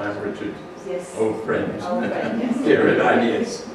I'm Richard. Yes. Old friend. Old friend, yes. Dear at ideas.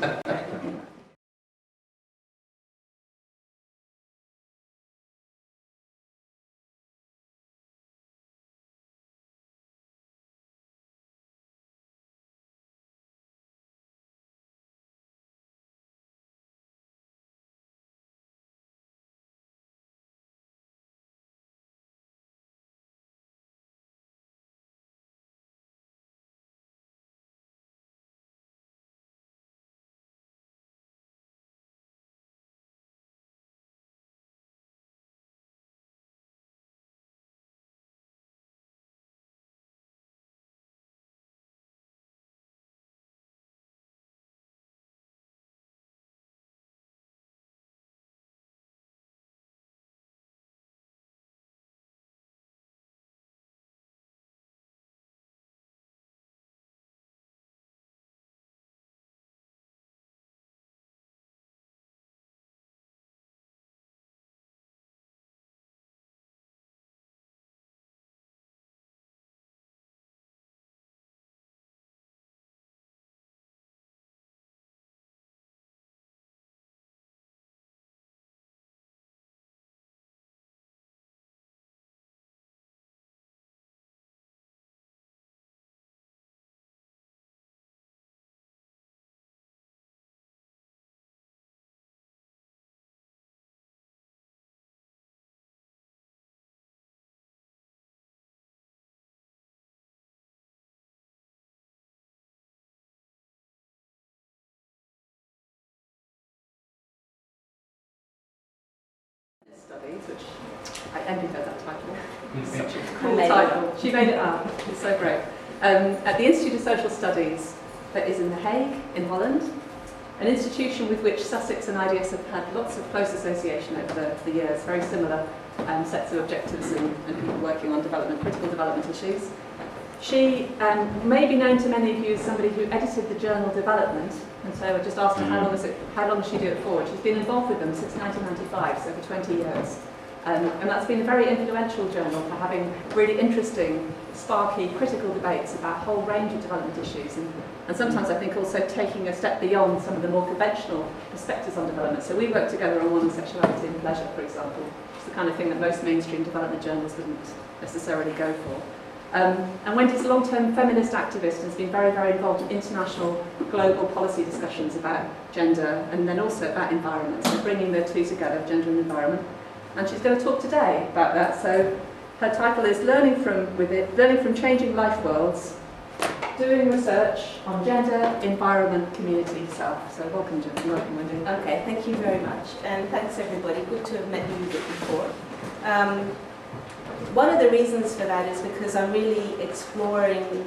Studies, which I envy her that title. It's such a cool title. She made it up. It's so great. At the Institute of Social Studies, that is in The Hague, in Holland, an institution with which Sussex and IDS have had lots of close association over the years, very similar sets of objectives and people working on critical development issues. She may be known to many of you as somebody who edited the journal Development, and so I just asked her how long does she do it for. She's been involved with them since 1995, so for 20 years. And that's been a very influential journal for having really interesting, sparky, critical debates about a whole range of development issues, and sometimes I think also taking a step beyond some of the more conventional perspectives on development. So we work together on women's sexuality and pleasure, for example, which is the kind of thing that most mainstream development journals wouldn't necessarily go for. And Wendy's a long-term feminist activist and has been very, very involved in international, global policy discussions about gender and then also about environment, so bringing the two together, gender and environment. And she's going to talk today about that. So her title is Learning from Changing Life Worlds, Doing Research on Gender, Environment, Community, Self. So welcome, Wendy. Okay, thank you very much. And thanks, everybody. Good to have met you before. One of the reasons for that is because I'm really exploring,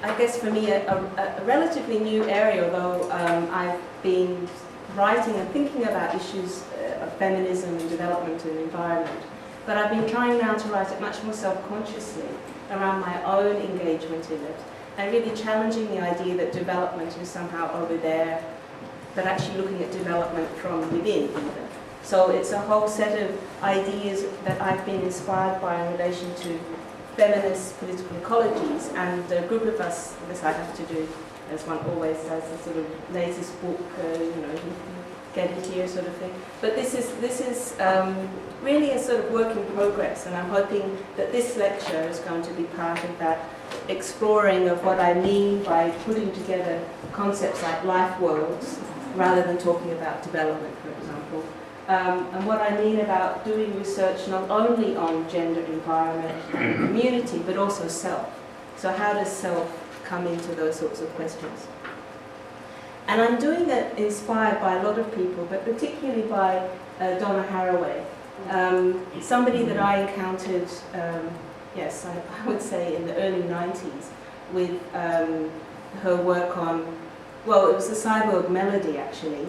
I guess for me, a relatively new area, although I've been writing and thinking about issues of feminism and development and environment. But I've been trying now to write it much more self-consciously around my own engagement in it, and really challenging the idea that development is somehow over there, but actually looking at development from within even. So it's a whole set of ideas that I've been inspired by in relation to feminist political ecologies, and a group of us, as I have to do, as one always does, a sort of latest book, get it here sort of thing. But this is really a sort of work in progress, and I'm hoping that this lecture is going to be part of that exploring of what I mean by putting together concepts like life worlds, rather than talking about development, for example. And what I mean about doing research not only on gender, environment, and community, but also self. So how does self come into those sorts of questions? And I'm doing it inspired by a lot of people, but particularly by Donna Haraway, somebody that I encountered, yes, I would say in the early 90s, with her work on, well, it was the cyborg melody actually,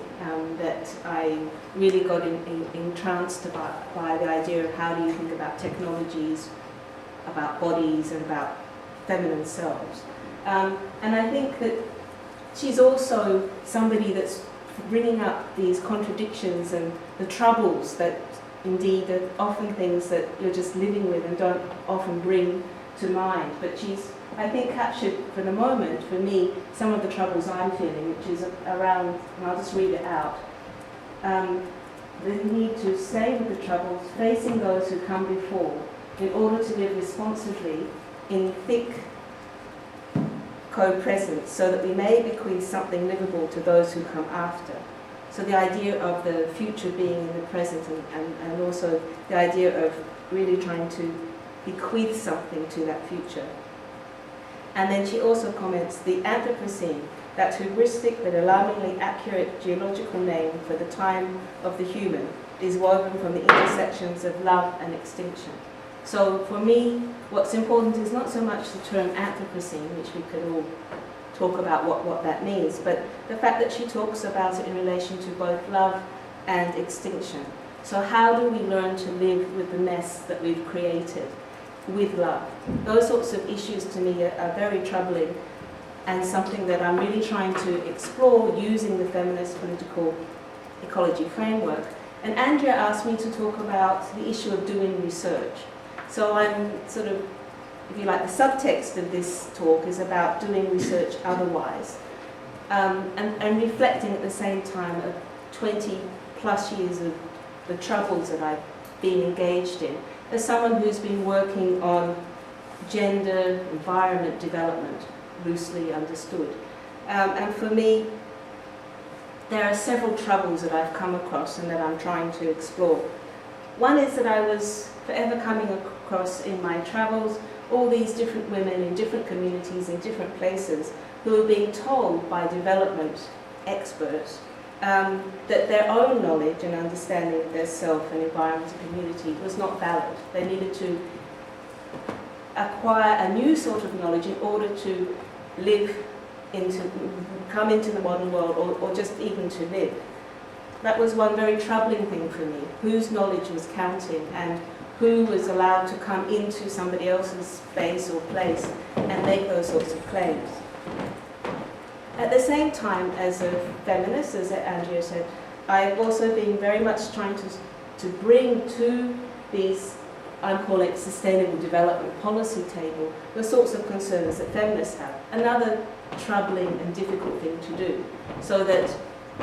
that I really got entranced by the idea of how do you think about technologies, about bodies, and about feminine selves. And I think that she's also somebody that's bringing up these contradictions and the troubles that indeed are often things that you're just living with and don't often bring to mind, but she's, I think, captured for the moment, for me, some of the troubles I'm feeling, which is around, and I'll just read it out. The need to stay with the troubles, facing those who come before, in order to live responsibly in thick co-presence, so that we may bequeath something livable to those who come after. So the idea of the future being in the present, and also the idea of really trying to bequeath something to that future. And then she also comments, the Anthropocene, that heuristic but alarmingly accurate geological name for the time of the human, is woven from the intersections of love and extinction. So for me, what's important is not so much the term Anthropocene, which we could all talk about what that means, but the fact that she talks about it in relation to both love and extinction. So how do we learn to live with the mess that we've created with love? Those sorts of issues to me are very troubling, and something that I'm really trying to explore using the feminist political ecology framework. And Andrea asked me to talk about the issue of doing research. So I'm sort of, if you like, the subtext of this talk is about doing research otherwise, and reflecting at the same time of 20 plus years of the troubles that I've been engaged in, as someone who's been working on gender, environment, development, loosely understood. And for me, there are several troubles that I've come across and that I'm trying to explore. One is that I was forever coming across in my travels all these different women in different communities, in different places, who are being told by development experts that their own knowledge and understanding of their self and environment and community was not valid. They needed to acquire a new sort of knowledge in order to come into the modern world, or just even to live. That was one very troubling thing for me, whose knowledge was counting and who was allowed to come into somebody else's space or place and make those sorts of claims. At the same time, as a feminist, as Andrea said, I've also been very much trying to bring to these, I'm calling it sustainable development policy table, the sorts of concerns that feminists have. Another troubling and difficult thing to do, so that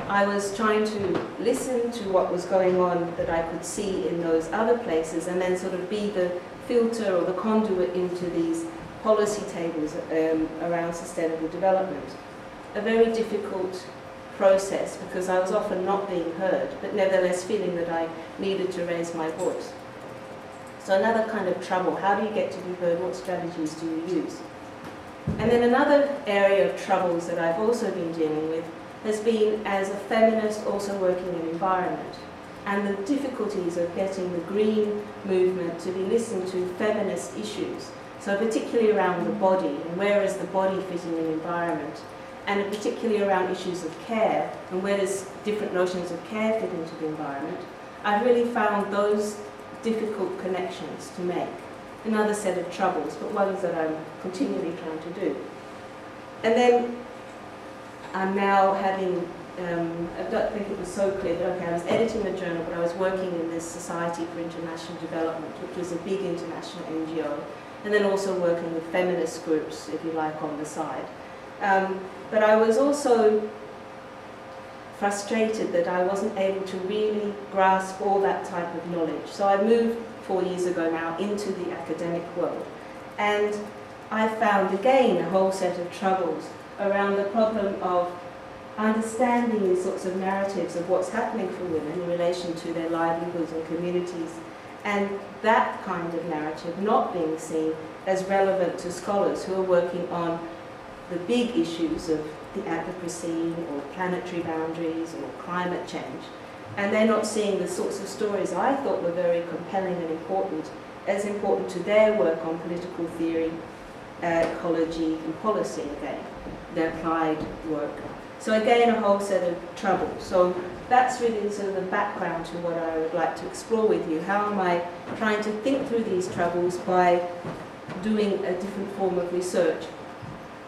I was trying to listen to what was going on that I could see in those other places, and then sort of be the filter or the conduit into these policy tables around sustainable development. A very difficult process, because I was often not being heard, but nevertheless feeling that I needed to raise my voice. So another kind of trouble, how do you get to be heard, what strategies do you use? And then another area of troubles that I've also been dealing with has been, as a feminist, also working in environment, and the difficulties of getting the green movement to be listening to feminist issues, so particularly around the body, and where is the body fitting in environment, and particularly around issues of care, and where does different notions of care fit into the environment. I've really found those difficult connections to make. Another set of troubles, but ones that I'm continually trying to do. And then I'm now having, I don't think it was so clear, but okay, I was editing a journal, but I was working in this Society for International Development, which was a big international NGO, and then also working with feminist groups, if you like, on the side. But I was also frustrated that I wasn't able to really grasp all that type of knowledge. So I moved 4 years ago now into the academic world, and I found again a whole set of troubles around the problem of understanding these sorts of narratives of what's happening for women in relation to their livelihoods and communities, and that kind of narrative not being seen as relevant to scholars who are working on the big issues of the Anthropocene or planetary boundaries or climate change. And they're not seeing the sorts of stories I thought were very compelling and important, as important to their work on political theory, ecology and policy again, their applied work. So again, a whole set of trouble. So that's really sort of the background to what I would like to explore with you. How am I trying to think through these troubles by doing a different form of research?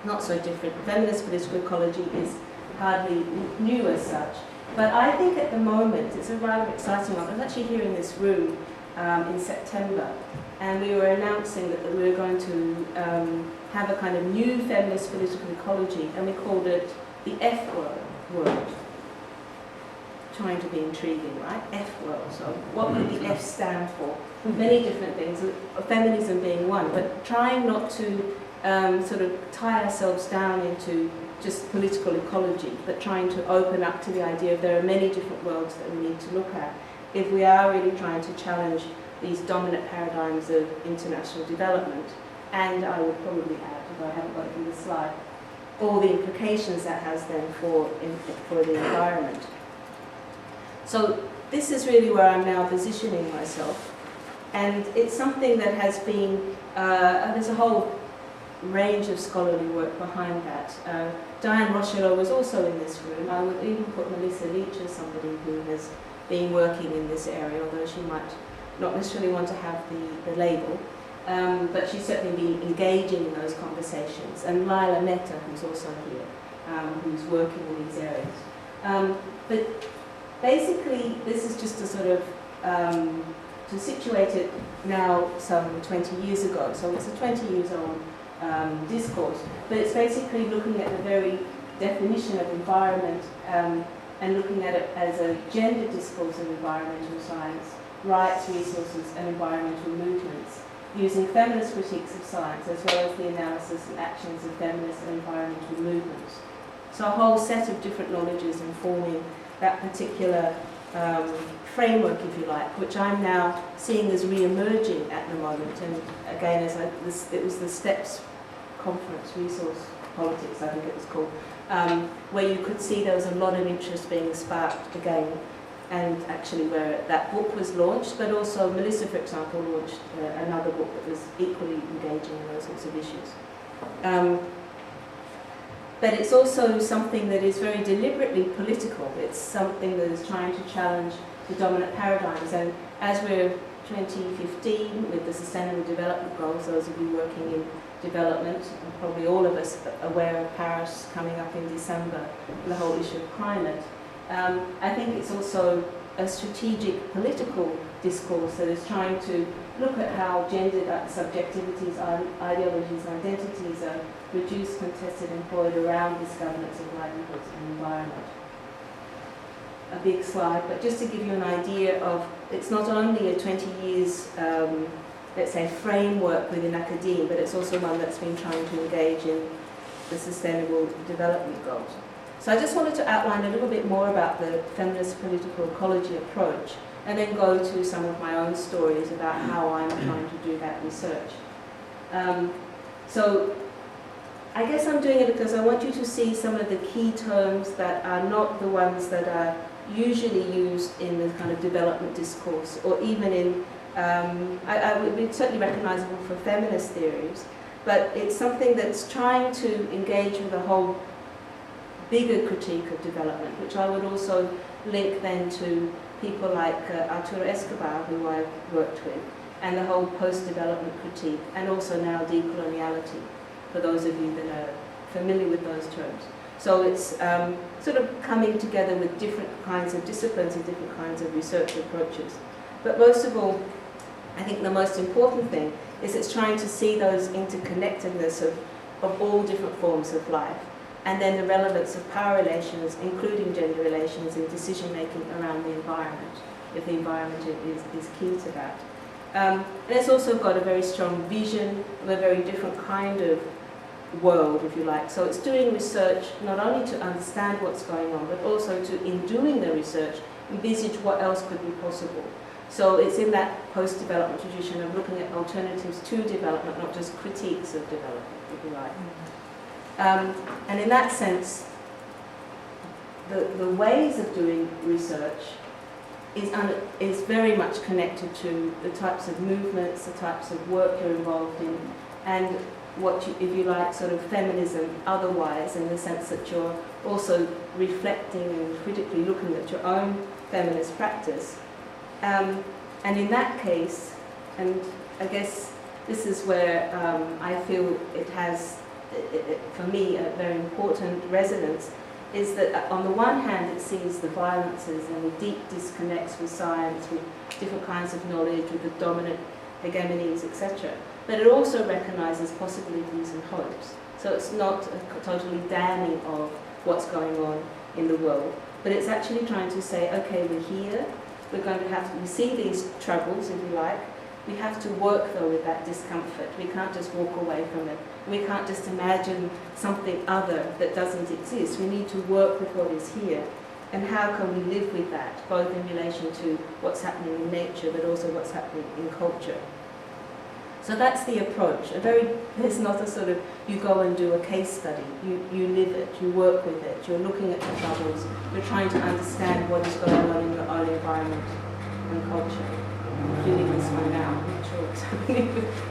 Not so different. Feminist political ecology is hardly new as such. But I think at the moment it's a rather exciting one. I was actually here in this room in September, and we were announcing that we were going to have a kind of new feminist political ecology, and we called it the F word. Trying to be intriguing, right? F word. So what could the F stand for? Many different things, feminism being one, but trying not to sort of tie ourselves down into just political ecology, but trying to open up to the idea of there are many different worlds that we need to look at if we are really trying to challenge these dominant paradigms of international development. And I would probably add, although I haven't got it in the slide, all the implications that has then for the environment. So this is really where I'm now positioning myself, and it's something that has been, there's a whole range of scholarly work behind that. Diane Rochelot was also in this room. I would even put Melissa Leach as somebody who has been working in this area, although she might not necessarily want to have the label. But she's certainly been engaging in those conversations. And Lila Mehta, who's also here, who's working in these areas. But basically, this is just to sort of, to situate it now some 20 years ago. So it's a 20 years old discourse. But it's basically looking at the very definition of environment and looking at it as a gender discourse of environmental science, rights, resources, and environmental movements, using feminist critiques of science as well as the analysis and actions of feminist and environmental movements. So a whole set of different knowledges informing that particular framework, if you like, which I'm now seeing as re-emerging at the moment. And again, it was the STEPS conference, Resource Politics, I think it was called, where you could see there was a lot of interest being sparked again, and actually where that book was launched, but also Melissa, for example, launched another book that was equally engaging in those sorts of issues. But it's also something that is very deliberately political. It's something that is trying to challenge the dominant paradigms. And as we're 2015 with the Sustainable Development Goals, those of you working in development, and probably all of us aware of Paris coming up in December, the whole issue of climate, I think it's also a strategic political discourse that is trying to look at how gendered subjectivities, ideologies, and identities are reduced, contested, employed around this governance of livelihoods and environment. A big slide, but just to give you an idea of, it's not only a 20 years, let's say, framework within academia, but it's also one that's been trying to engage in the Sustainable Development Goals. So I just wanted to outline a little bit more about the feminist political ecology approach, and then go to some of my own stories about how I'm trying to do that research. So I guess I'm doing it because I want you to see some of the key terms that are not the ones that are usually used in the kind of development discourse, or even in, I would be certainly recognizable for feminist theories, but it's something that's trying to engage with a whole bigger critique of development, which I would also link then to people like Arturo Escobar, who I've worked with, and the whole post-development critique, and also now decoloniality, for those of you that are familiar with those terms. So it's sort of coming together with different kinds of disciplines and different kinds of research approaches. But most of all, I think the most important thing is it's trying to see those interconnectedness of all different forms of life, and then the relevance of power relations, including gender relations, in decision-making around the environment, if the environment is key to that. And it's also got a very strong vision of a very different kind of world, if you like. So it's doing research not only to understand what's going on, but also to, in doing the research, envisage what else could be possible. So it's in that post-development tradition of looking at alternatives to development, not just critiques of development, if you like. And in that sense, the ways of doing research is very much connected to the types of movements, the types of work you're involved in, and what, if you like, sort of feminism otherwise, in the sense that you're also reflecting and critically looking at your own feminist practice. And in that case, and I guess this is where I feel it has, for me, a very important resonance, is that on the one hand it sees the violences and the deep disconnects with science, with different kinds of knowledge, with the dominant hegemonies, etc. But it also recognises possibilities and hopes. So it's not a totally damning of what's going on in the world, but it's actually trying to say, okay, we're here, we're going to have to, we see these troubles, if you like, we have to work though with that discomfort. We can't just walk away from it. We can't just imagine something other that doesn't exist. We need to work with what is here. And how can we live with that, both in relation to what's happening in nature, but also what's happening in culture. So that's the approach. There's not a sort of, you go and do a case study. You live it, you work with it, you're looking at the troubles, you're trying to understand what is going on in your own environment and culture. I'm feeling this one now, I'm not sure what's happening.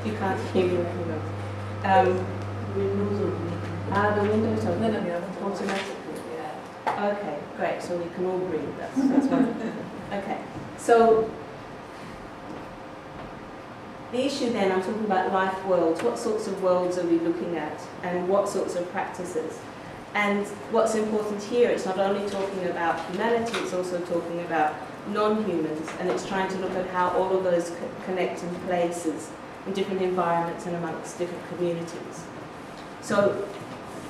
You can't hear me. The windows open automatically. Okay, great. So we can all breathe. That's wonderful. Okay, so the issue then, I'm talking about life worlds. What sorts of worlds are we looking at, and what sorts of practices? And what's important here, it's not only talking about humanity, it's also talking about non-humans, and it's trying to look at how all of those connect in places, in different environments and amongst different communities. So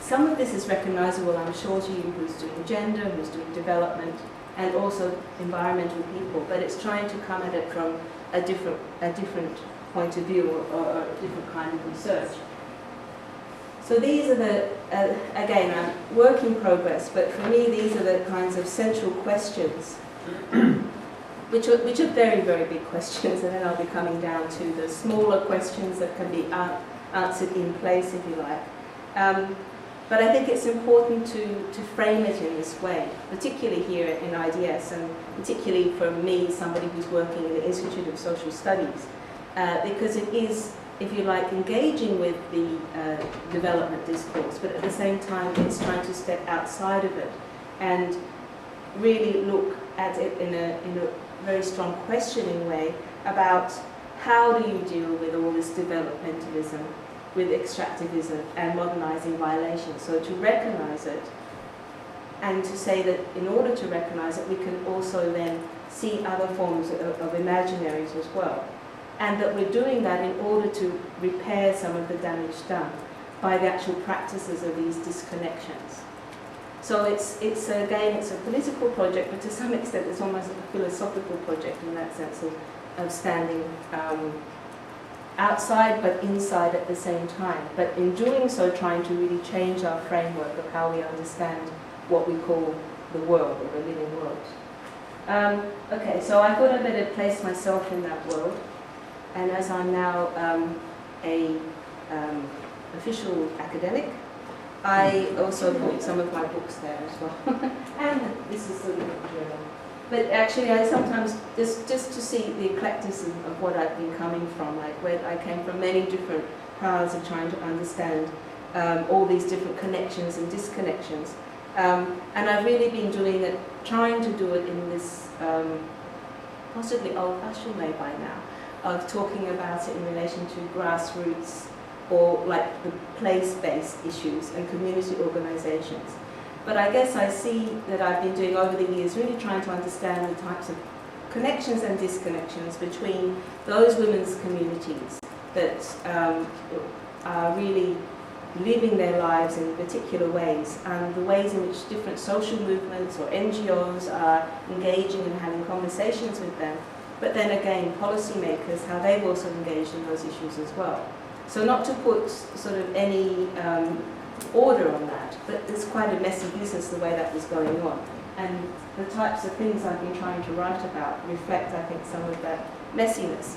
some of this is recognisable, I'm sure, to you who's doing gender, who's doing development, and also environmental people, but it's trying to come at it from a different point of view or a different kind of research. So these are the, again, I'm work in progress, but for me these are the kinds of central questions, which are very, very big questions, and then I'll be coming down to the smaller questions that can be answered in place, if you like. But I think it's important to frame it in this way, particularly here in IDS, and particularly for me, somebody who's working in the Institute of Social Studies, because it is, if you like, engaging with the development discourse, but at the same time it's trying to step outside of it and really look at it in a very strong questioning way about how do you deal with all this developmentalism, with extractivism and modernizing violations. So to recognize it and to say that in order to recognize it, we can also then see other forms of imaginaries as well. And that we're doing that in order to repair some of the damage done by the actual practices of these disconnections. So it's again, it's a political project, but to some extent it's almost a philosophical project in that sense of standing outside but inside at the same time. But in doing so, trying to really change our framework of how we understand what we call the world, or the living world. Okay, so I thought I'd better place myself in that world. And as I'm now a official academic, I also put some of my books there as well. And this is the little journal. But actually, I sometimes, just to see the eclecticism of what I've been coming from, like where I came from many different paths of trying to understand all these different connections and disconnections. And I've really been doing it, trying to do it in this possibly old-fashioned way by now, of talking about it in relation to grassroots or like the place-based issues and community organizations. But I guess I see that I've been doing over the years really trying to understand the types of connections and disconnections between those women's communities that are really living their lives in particular ways, and the ways in which different social movements or NGOs are engaging and having conversations with them. But then again, policymakers, how they've also engaged in those issues as well. So not to put sort of any order on that, but it's quite a messy business the way that was going on. And the types of things I've been trying to write about reflect, I think, some of that messiness.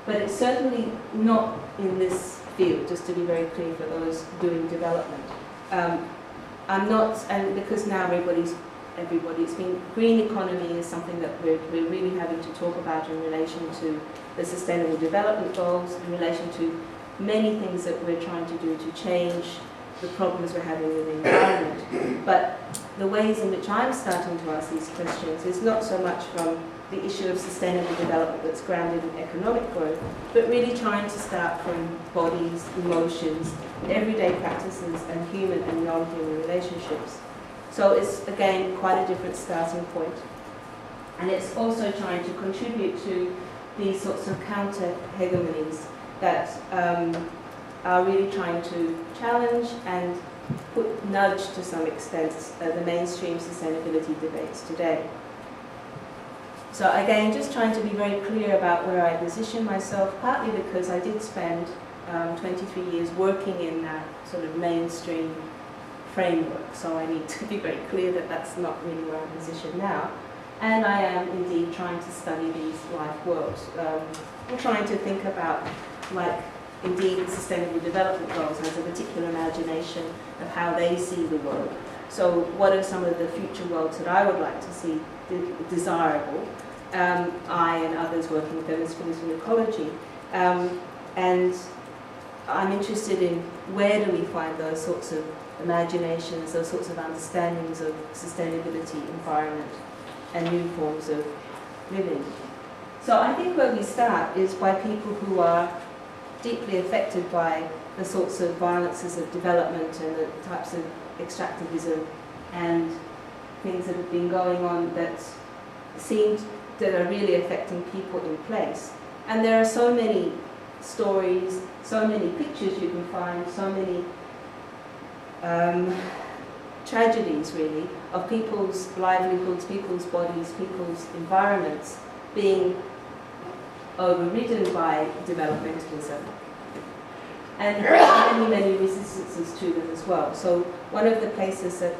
But it's certainly not in this field, just to be very clear for those doing development. I'm not, and because now it's been, green economy is something that we're really having to talk about in relation to the Sustainable Development Goals, in relation to many things that we're trying to do to change the problems we're having with the environment. But the ways in which I'm starting to ask these questions is not so much from the issue of sustainable development that's grounded in economic growth, but really trying to start from bodies, emotions, everyday practices, and human and non-human relationships. So it's, again, quite a different starting point. And it's also trying to contribute to these sorts of counter-hegemonies that are really trying to challenge and nudge to some extent the mainstream sustainability debates today. So again, just trying to be very clear about where I position myself, partly because I did spend 23 years working in that sort of mainstream framework, so I need to be very clear that that's not really where I'm positioned now. And I am indeed trying to study these life worlds. I'm trying to think about, like, indeed sustainable development goals as a particular imagination of how they see the world. So what are some of the future worlds that I would like to see desirable? I and others working with Feminist political ecology. And I'm interested in where do we find those sorts of imaginations, those sorts of understandings of sustainability, environment, and new forms of living. So I think where we start is by people who are deeply affected by the sorts of violences of development and the types of extractivism and things that have been going on that are really affecting people in place. And there are so many stories, so many pictures you can find, so many tragedies really of people's livelihoods, people's bodies, people's environments being overridden by developmentalism. And many resistances to them as well. So one of the places that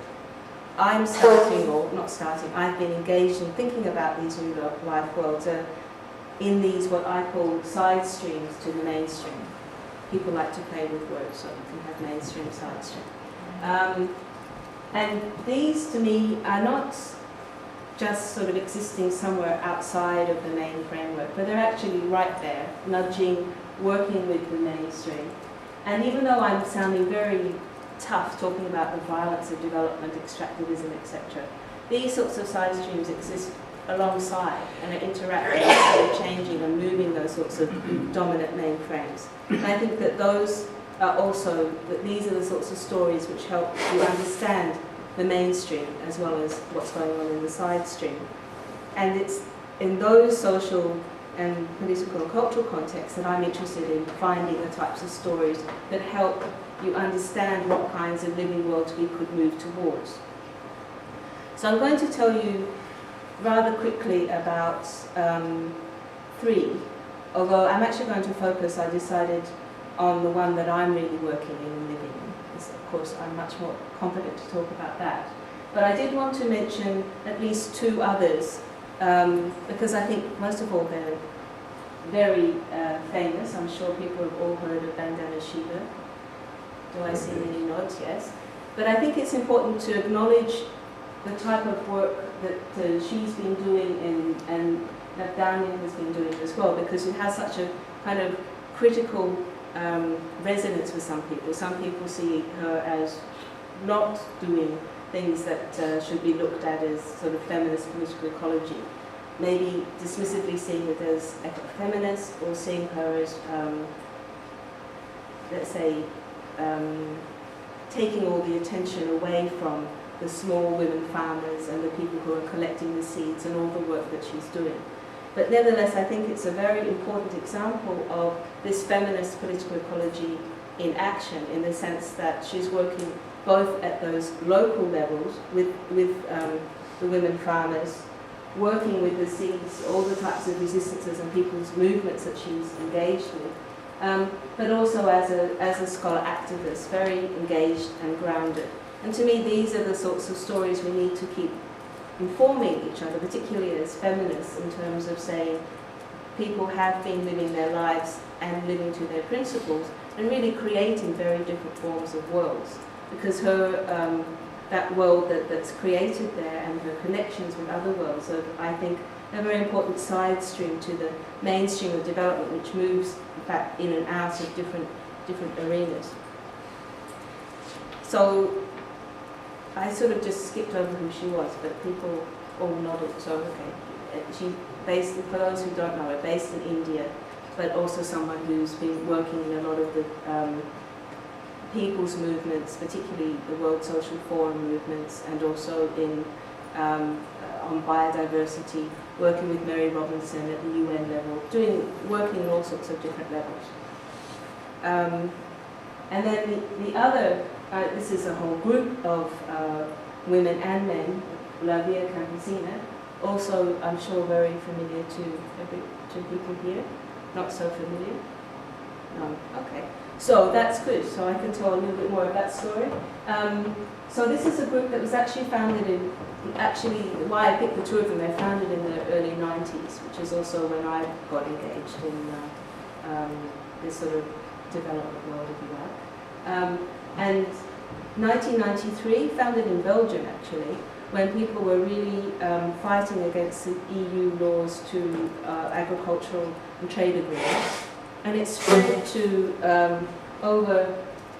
I'm starting, or not starting, I've been engaged in thinking about these new life worlds are in these what I call side streams to the mainstream. People like to play with words, so you can have mainstream, side stream. And these to me are not just sort of existing somewhere outside of the main framework, but they're actually right there, nudging, working with the mainstream. And even though I'm sounding very tough talking about the violence of development, extractivism, etc., these sorts of side streams exist alongside and are interacting and changing and moving those sorts of dominant mainframes. And I think that those are also, that these are the sorts of stories which help you understand the mainstream as well as what's going on in the side stream. And it's in those social and political and cultural contexts that I'm interested in finding the types of stories that help you understand what kinds of living worlds we could move towards. So I'm going to tell you rather quickly about three, although I'm actually going to focus, I decided, on the one that I'm really working in and living in. Because of course I'm much more competent to talk about that. But I did want to mention at least two others, because I think most of all they're very famous. I'm sure people have all heard of Bandana Shiva. Do I see any nods? Yes. But I think it's important to acknowledge the type of work that she's been doing and that Daniel has been doing as well, because it has such a kind of critical resonance with some people. Some people see her as not doing things that should be looked at as sort of feminist political ecology. Maybe dismissively seeing it as eco-feminist, or seeing her as, let's say, taking all the attention away from the small women farmers and the people who are collecting the seeds and all the work that she's doing. But nevertheless, I think it's a very important example of this feminist political ecology in action, in the sense that she's working both at those local levels with the women farmers, working with the seeds, all the types of resistances and people's movements that she's engaged with, but also as a scholar activist, very engaged and grounded. And to me, these are the sorts of stories we need to keep informing each other, particularly as feminists, in terms of saying people have been living their lives and living to their principles and really creating very different forms of worlds. Because her, that world that's created there and her connections with other worlds are, I think, a very important side stream to the mainstream of development, which moves, in fact, in and out of different arenas. So I sort of just skipped over who she was, but people all nodded, so okay. She based, for those who don't know, are based in India, but also someone who's been working in a lot of the people's movements, particularly the World Social Forum movements, and also in on biodiversity, working with Mary Robinson at the UN level, working in all sorts of different levels. And then the other, this is a whole group of women and men, La Via Campesina, also I'm sure very familiar to people here. Not so familiar? No, okay. So that's good, so I can tell a little bit more of that story. So this is a group that was actually founded in, why I picked the two of them, they're founded in the early 90s, which is also when I got engaged in this sort of development world, if you like. And 1993, founded in Belgium actually, when people were really fighting against the EU laws to agricultural and trade agreements. And it's spread to over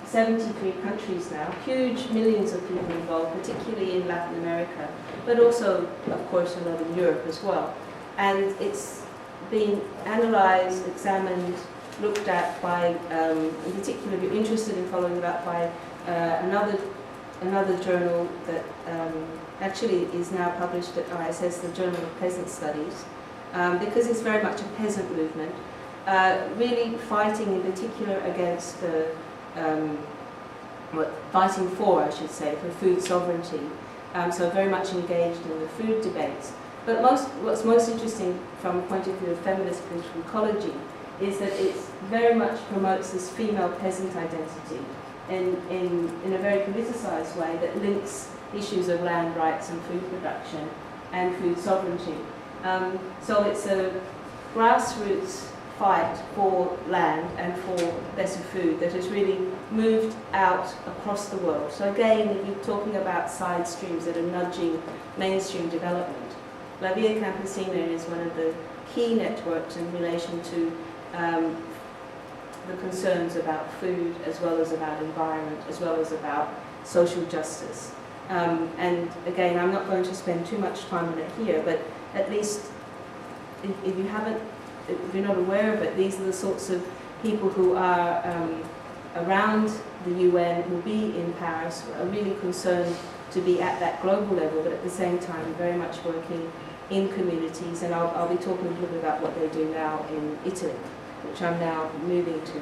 73 countries now, huge millions of people involved, particularly in Latin America, but also, of course, a lot in Europe as well. And it's been analysed, examined, looked at by, in particular, if you're interested in following that, by another journal that actually is now published at ISS, the Journal of Peasant Studies, because it's very much a peasant movement, really fighting in particular against fighting for, I should say, for food sovereignty. So very much engaged in the food debates. But what's most interesting from the point of view of feminist political ecology is that it very much promotes this female peasant identity in a very politicized way that links issues of land rights and food production and food sovereignty. So it's a grassroots fight for land and for better food that has really moved out across the world. So again, if you're talking about side streams that are nudging mainstream development, La Via Campesina is one of the key networks in relation to the concerns about food, as well as about environment, as well as about social justice. And again, I'm not going to spend too much time on it here, but at least if you're not aware of it, these are the sorts of people who are around the UN, will be in Paris, are really concerned to be at that global level, but at the same time very much working in communities. And I'll be talking a little bit about what they do now in Italy, which I'm now moving to.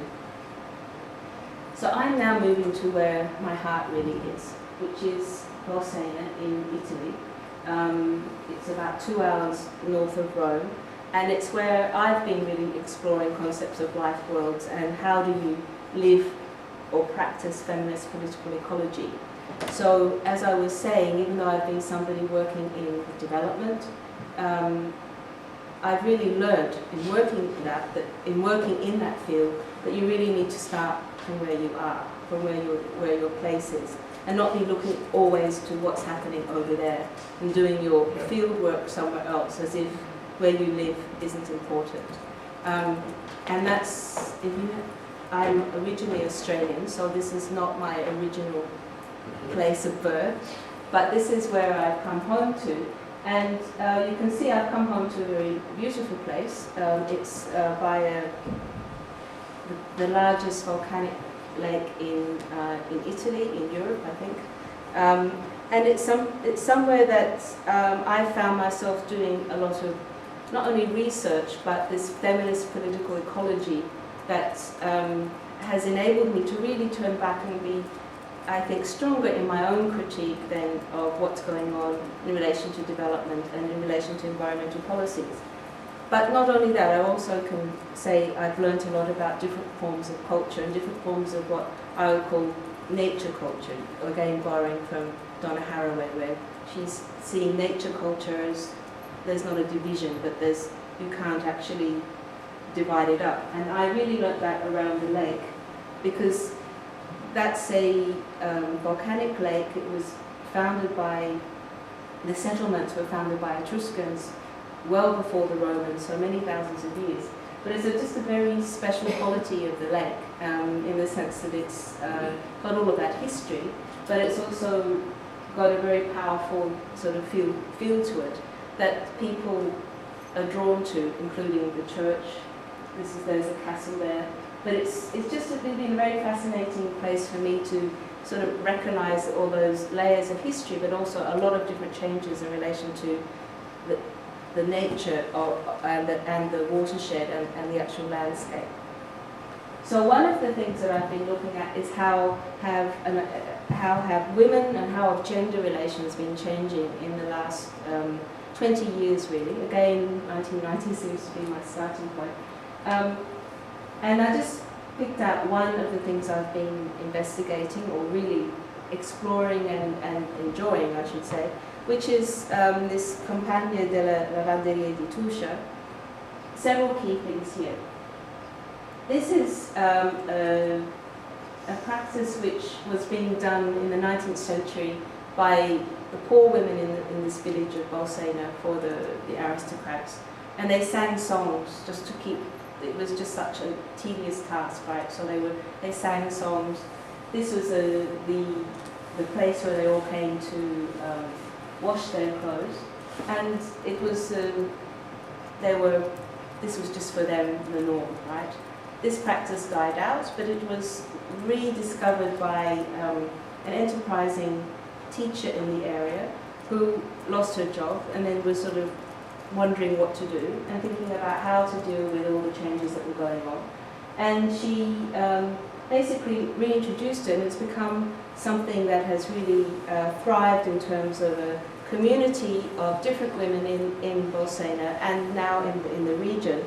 So I'm now moving to where my heart really is, which is Bolsena in Italy. It's about 2 hours north of Rome. And it's where I've been really exploring concepts of life worlds and how do you live or practice feminist political ecology. So as I was saying, even though I've been somebody working in development, I've really learned in working in that field that you really need to start from where you are, from where your place is, and not be looking always to what's happening over there and doing your field work somewhere else as if where you live isn't important. And that's, I'm originally Australian, so this is not my original place of birth, but this is where I've come home to. And you can see I've come home to a very beautiful place. It's by the largest volcanic lake in Italy, in Europe, I think. And it's somewhere that I found myself doing a lot of not only research, but this feminist political ecology that has enabled me to really turn back and be, I think, stronger in my own critique then of what's going on in relation to development and in relation to environmental policies. But not only that, I also can say I've learned a lot about different forms of culture and different forms of what I would call nature culture, again borrowing from Donna Haraway, where she's seeing nature culture as there's not a division, but you can't actually divide it up. And I really learnt that around the lake, because that's a volcanic lake. It was founded by, the settlements were founded by Etruscans well before the Romans, so many thousands of years. But it's just a very special quality of the lake, in the sense that it's got all of that history, but it's also got a very powerful sort of feel to it, that people are drawn to, including the church. There's a castle there. But it's just been a very fascinating place for me to sort of recognise all those layers of history, but also a lot of different changes in relation to the nature and the watershed and the actual landscape. So one of the things that I've been looking at is how have women and how have gender relations been changing in the last 20 years, really. Again, 1990 seems to be my starting point. And I just picked out one of the things I've been investigating, or really exploring and enjoying, I should say, which is this Campagna della Lavanderia di Tuscia. Several key things here. This is a practice which was being done in the 19th century by the poor women in this village of Bolsena for the aristocrats. And they sang songs just to keep. It was just such a tedious task, right? So they sang songs. This was the place where they all came to wash their clothes, and it was this was just for them the norm, right? This practice died out, but it was rediscovered by an enterprising teacher in the area who lost her job and then was sort of wondering what to do and thinking about how to deal with all the changes that were going on. And she basically reintroduced it, and it's become something that has really thrived in terms of a community of different women in Bolsena and now in the region,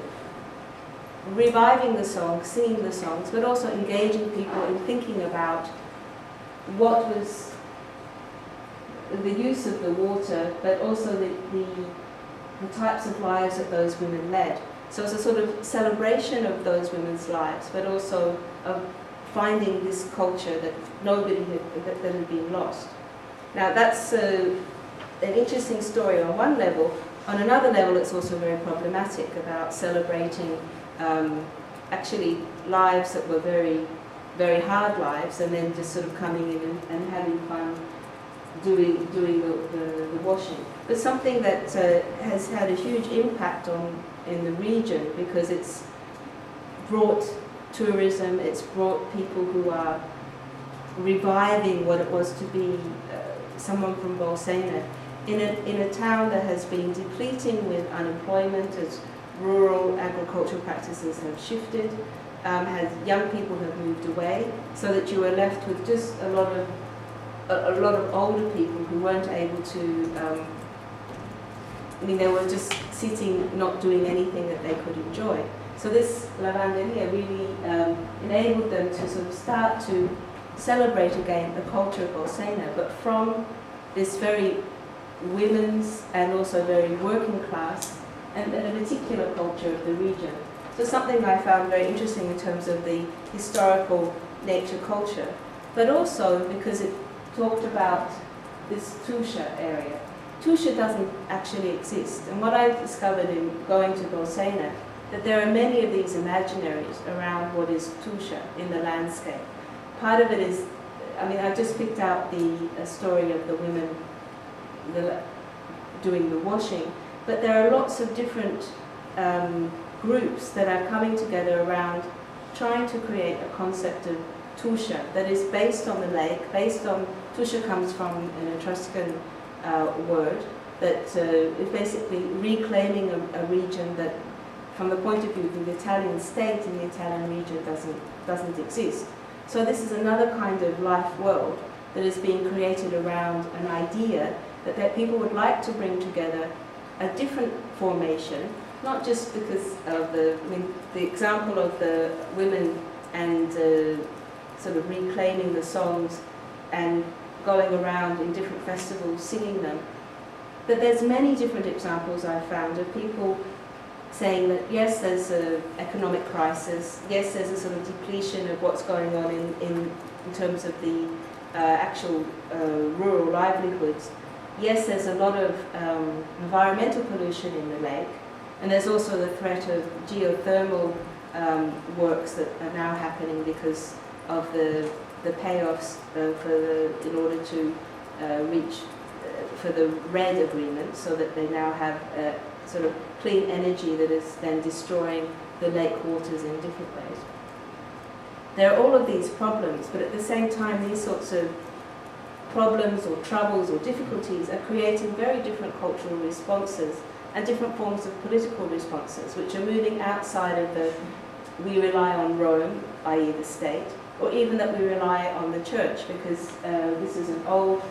reviving the songs, singing the songs, but also engaging people in thinking about what was the use of the water, but also the types of lives that those women led. So it's a sort of celebration of those women's lives, but also of finding this culture that that had been lost. Now that's an interesting story on one level. On another level, it's also very problematic about celebrating actually lives that were very, very hard lives, and then just sort of coming in and having fun doing the washing. But something that has had a huge impact in the region, because it's brought tourism, it's brought people who are reviving what it was to be someone from Bolsena in a town that has been depleting with unemployment as rural agricultural practices have shifted, as young people have moved away, so that you were left with just a lot of older people who weren't able to, they were just sitting, not doing anything that they could enjoy. So this lavanderia really enabled them to sort of start to celebrate again the culture of Bolsena, but from this very women's and also very working class and a particular culture of the region. So something I found very interesting in terms of the historical nature culture, but also because it talked about this Tuscia area. Tuscia doesn't actually exist, and what I've discovered in going to Bolsena, that there are many of these imaginaries around what is Tuscia in the landscape. Part of it is, I just picked out the story of the women doing the washing, but there are lots of different groups that are coming together around trying to create a concept of Tuscia that is based on the lake, Tuscia comes from an Etruscan word that is basically reclaiming a region that, from the point of view of the Italian state and the Italian region, doesn't exist. So this is another kind of life world that is being created around an idea that people would like to bring together a different formation, not just because of the example of the women and sort of reclaiming the songs and going around in different festivals singing them, but there's many different examples I've found of people saying that yes, there's an economic crisis, yes, there's a sort of depletion of what's going on in terms of the actual rural livelihoods. Yes, there's a lot of environmental pollution in the lake, and there's also the threat of geothermal works that are now happening because of the payoffs in order to reach for the RED agreement, so that they now have sort of clean energy that is then destroying the lake waters in different ways. There are all of these problems, but at the same time, these sorts of problems or troubles or difficulties are creating very different cultural responses and different forms of political responses, which are moving outside of the we rely on Rome, i.e. the state, or even that we rely on the church, because this is an old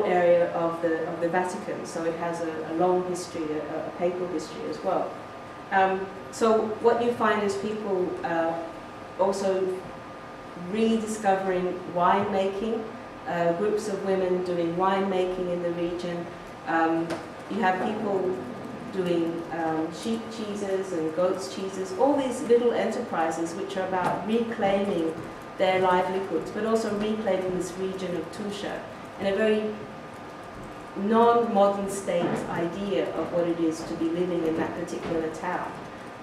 area of the Vatican, so it has a long history, a papal history as well. So what you find is people also rediscovering winemaking, groups of women doing winemaking in the region. You have people doing sheep cheeses and goats cheeses, all these little enterprises which are about reclaiming their livelihoods, but also reclaiming this region of Tuscia in a very non-modern state idea of what it is to be living in that particular town.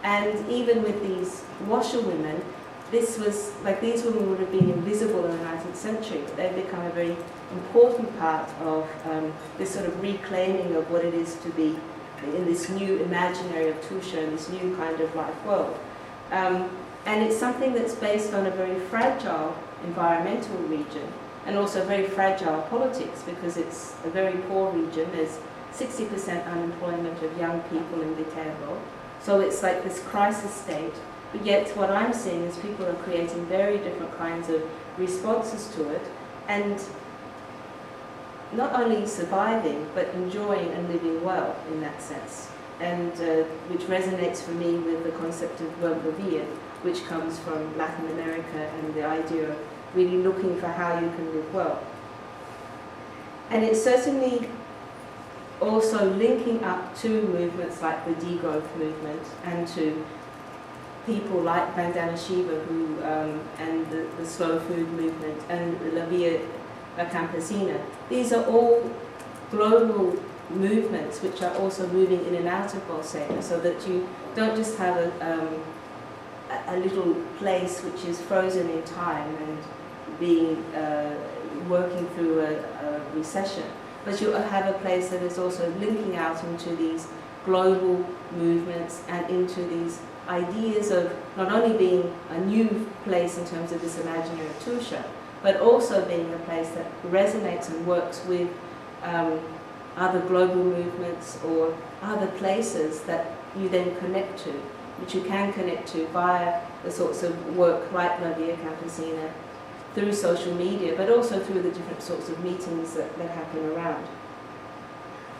And even with these washerwomen, this was, like, these women would have been invisible in the 19th century, but they've become a very important part of this sort of reclaiming of what it is to be in this new imaginary of Tuscia, in this new kind of life world. And it's something that's based on a very fragile environmental region, and also very fragile politics, because it's a very poor region. There's 60% unemployment of young people in Viterbo. So it's like this crisis state. But yet what I'm seeing is people are creating very different kinds of responses to it, and not only surviving, but enjoying and living well in that sense. And which resonates for me with the concept of buen vivir, which comes from Latin America, and the idea of really looking for how you can live well. And it's certainly also linking up to movements like the degrowth movement, and to people like Vandana Shiva, who and the slow food movement, and La Via Campesina. These are all global movements which are also moving in and out of Bolsena, so that you don't just have a little place which is frozen in time and being working through a recession, but you have a place that is also linking out into these global movements and into these ideas of not only being a new place in terms of this imaginary of Tuscia, but also being a place that resonates and works with other global movements or other places that you then connect to, which you can connect to via the sorts of work like La Via Campesina, through social media, but also through the different sorts of meetings that happen around.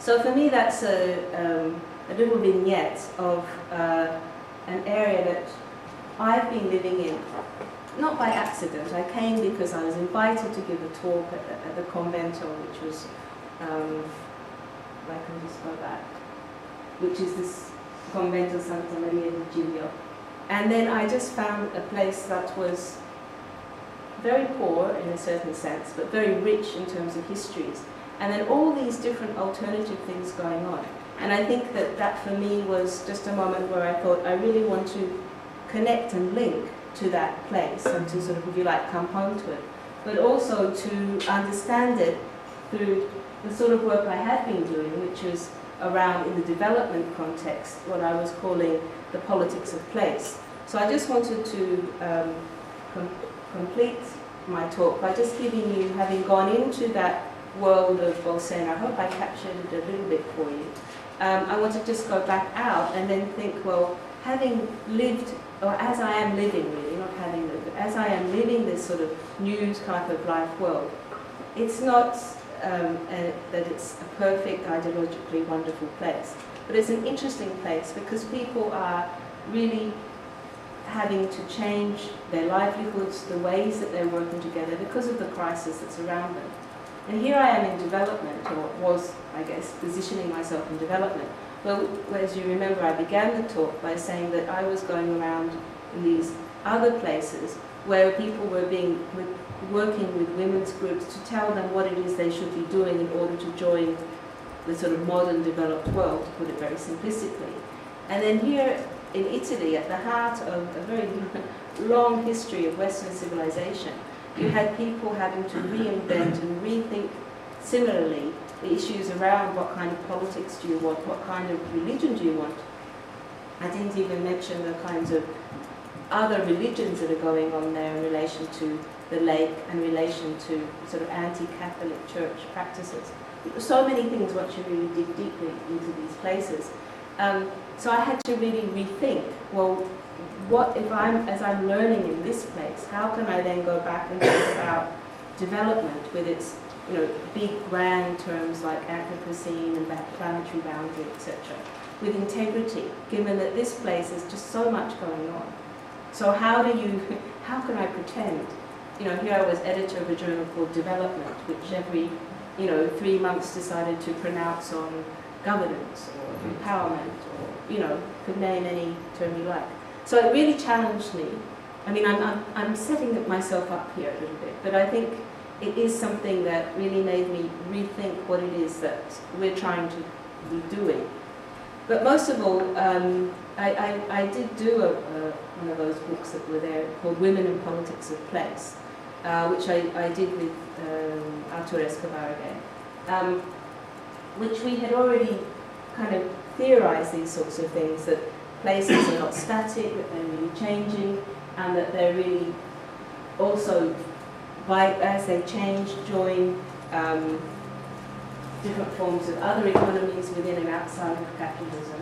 So for me, that's a little vignette of an area that I've been living in, not by accident. I came because I was invited to give a talk at the convento, which was, I can just go back, which is this Convento Santa Maria di Giglio. And then I just found a place that was very poor in a certain sense, but very rich in terms of histories. And then all these different alternative things going on. And I think that for me was just a moment where I thought I really want to connect and link to that place, and to sort of, if you like, come home to it. But also to understand it through the sort of work I had been doing, which was around, in the development context, what I was calling the politics of place. So I just wanted to complete my talk by just giving you, having gone into that world of Bolsena, I hope I captured it a little bit for you. I want to just go back out and then think, well, having lived, or as I am living really, not having lived, but as I am living this sort of new type of life world, it's not that it's a perfect, ideologically wonderful place, but it's an interesting place because people are really having to change their livelihoods, the ways that they're working together because of the crisis that's around them. And here I am in development, or was, I guess, positioning myself in development. Well, as you remember, I began the talk by saying that I was going around in these other places where people were working with women's groups to tell them what it is they should be doing in order to join the sort of modern developed world, to put it very simplistically. And then here in Italy, at the heart of a very long history of Western civilization, you had people having to reinvent and rethink similarly the issues around what kind of politics do you want, what kind of religion do you want. I didn't even mention the kinds of other religions that are going on there in relation to the lake and relation to sort of anti-Catholic church practices. So many things once you really dig deeply into these places. So I had to really rethink, well, what if as I'm learning in this place, how can I then go back and think about development with its, big grand terms like Anthropocene and planetary boundary, etc., with integrity, given that this place is just so much going on. So how can I pretend? Here I was editor of a journal called Development, which every, 3 months decided to pronounce on governance or empowerment or, could name any term you like. So it really challenged me. I mean, I'm setting myself up here a little bit, but I think it is something that really made me rethink what it is that we're trying to be doing. But most of all, I did do one of those books that were there called Women in Politics of Place, which I did with Artur Escobar again, which we had already kind of theorized these sorts of things, that places are not static, that they're really changing, and that they're really also, as they change, join different forms of other economies within and outside of capitalism.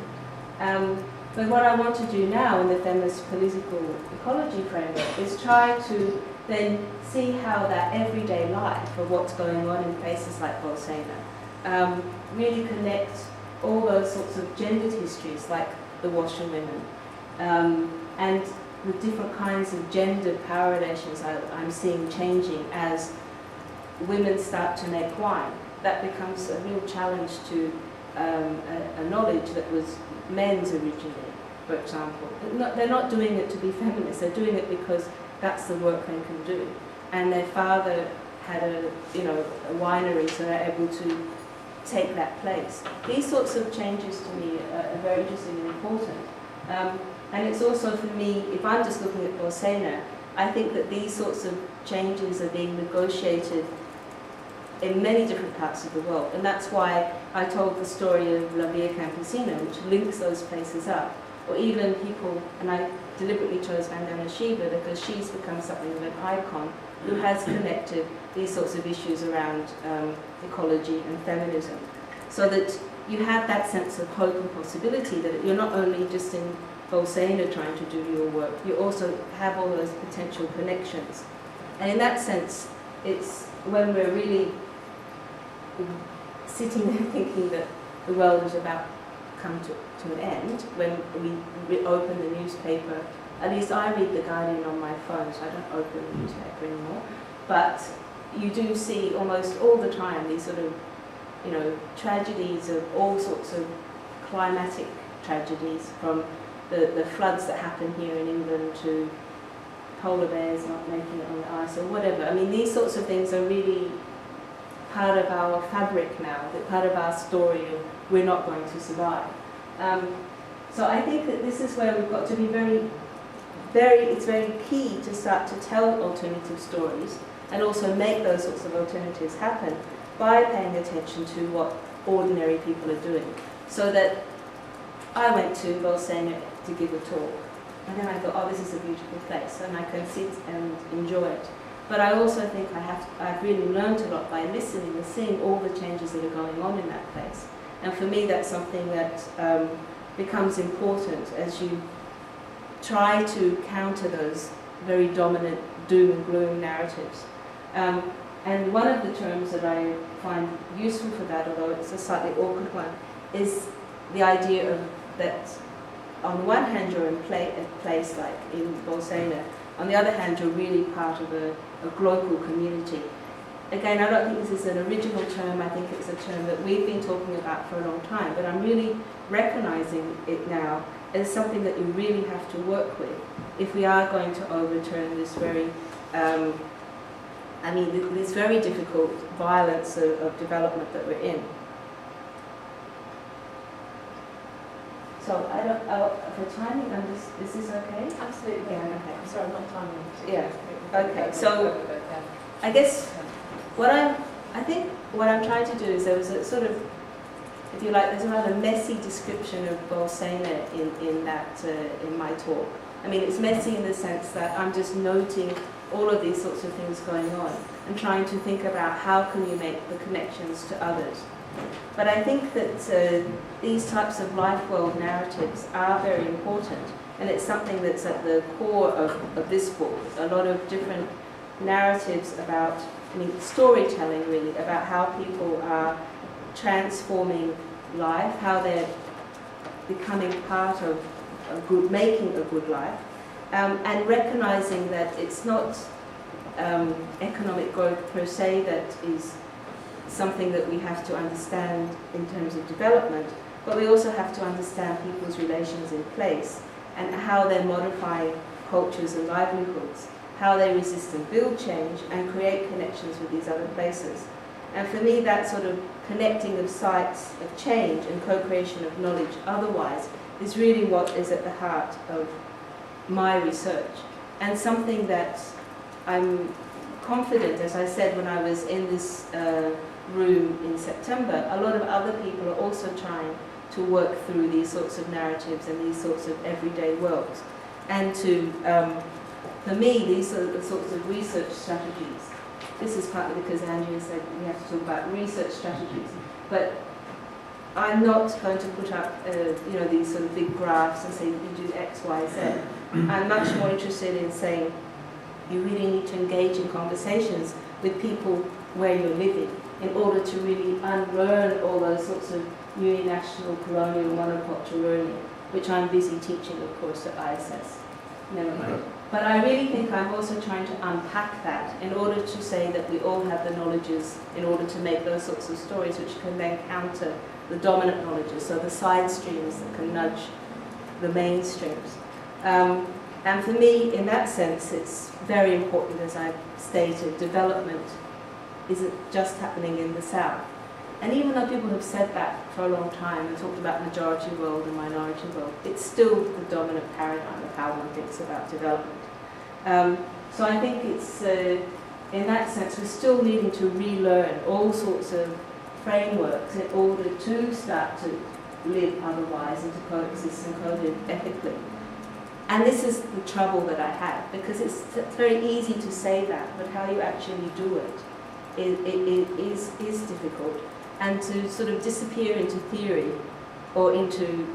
But what I want to do now in the feminist political ecology framework is try to then see how that everyday life of what's going on in places like Bolsena really connect all those sorts of gendered histories, like the washerwomen, and the different kinds of gendered power relations I'm seeing changing as women start to make wine. That becomes a real challenge to a knowledge that was men's originally, for example. They're not doing it to be feminist, they're doing it because that's the work they can do. And their father had a winery, so they're able to take that place. These sorts of changes to me are very interesting and important. And it's also for me, if I'm just looking at Bolsena, I think that these sorts of changes are being negotiated in many different parts of the world. And that's why I told the story of La Via Campesina, which links those places up. Or even people, and I deliberately chose Vandana Shiva because she's become something of an icon who has connected these sorts of issues around ecology and feminism. So that you have that sense of hope and possibility, that you're not only just in Bolsena trying to do your work, you also have all those potential connections. And in that sense, it's when we're really sitting there thinking that the world is about to come to an end, when we open the newspaper, at least I read The Guardian on my phone, so I don't open the newspaper anymore, but you do see almost all the time these sort of, tragedies of all sorts of climatic tragedies, from the floods that happen here in England to polar bears not making it on the ice or whatever. I mean, these sorts of things are really part of our fabric now, part of our story of we're not going to survive. So I think that this is where we've got to be it's very key to start to tell alternative stories and also make those sorts of alternatives happen by paying attention to what ordinary people are doing. So that I went to Bolsena to give a talk, and then I thought, oh, this is a beautiful place, and I can sit and enjoy it. But I also think I've really learned a lot by listening and seeing all the changes that are going on in that place. And for me, that's something that becomes important as you try to counter those very dominant doom and gloom narratives. And one of the terms that I find useful for that, although it's a slightly awkward one, is the idea of that on the one hand you're in a place like in Bolsena, on the other hand you're really part of a global community. Again, I don't think this is an original term, I think it's a term that we've been talking about for a long time, but I'm really recognizing it now as something that you really have to work with if we are going to overturn this very, this very difficult violence of development that we're in. So I don't, for timing, is this okay? Absolutely. Yeah, okay. I'm sorry, I'm not timing. Yeah, okay. So I guess what I'm I think what I'm trying to do is there was a sort of, if you like, there's a rather messy description of Bolsena in my talk. I mean, it's messy in the sense that I'm just noting all of these sorts of things going on and trying to think about how can you make the connections to others. But I think that these types of life world narratives are very important, and it's something that's at the core of this book. A lot of different narratives about, I mean, storytelling really, about how people are transforming life, how they're becoming part of making a good life, and recognizing that it's not economic growth per se that is something that we have to understand in terms of development, but we also have to understand people's relations in place and how they're modifying cultures and livelihoods, how they resist and build change and create connections with these other places. And for me, that sort of connecting of sites of change and co-creation of knowledge otherwise is really what is at the heart of my research, and something that I'm confident, as I said when I was in this room in September, a lot of other people are also trying to work through these sorts of narratives and these sorts of everyday worlds. And to, for me, these are the sorts of research strategies. This is partly because Andrea said we have to talk about research strategies, but I'm not going to put up these sort of big graphs and say you do X, Y, Z. I'm much more interested in saying you really need to engage in conversations with people where you're living in order to really unlearn all those sorts of uninational, colonial, monoculture learning, which I'm busy teaching, of course, at ISS. Never mind. But I really think I'm also trying to unpack that in order to say that we all have the knowledges in order to make those sorts of stories which can then counter the dominant knowledges, so the side streams that can nudge the mainstreams. And for me, in that sense, it's very important, as I've stated, development isn't just happening in the South. And even though people have said that for a long time and talked about majority world and minority world, it's still the dominant paradigm of how one thinks about development. So I think it's, in that sense, we're still needing to relearn all sorts of frameworks in order to start to live otherwise and to coexist and co-live ethically. And this is the trouble that I have, because it's very easy to say that, but how you actually do it is difficult. And to sort of disappear into theory or into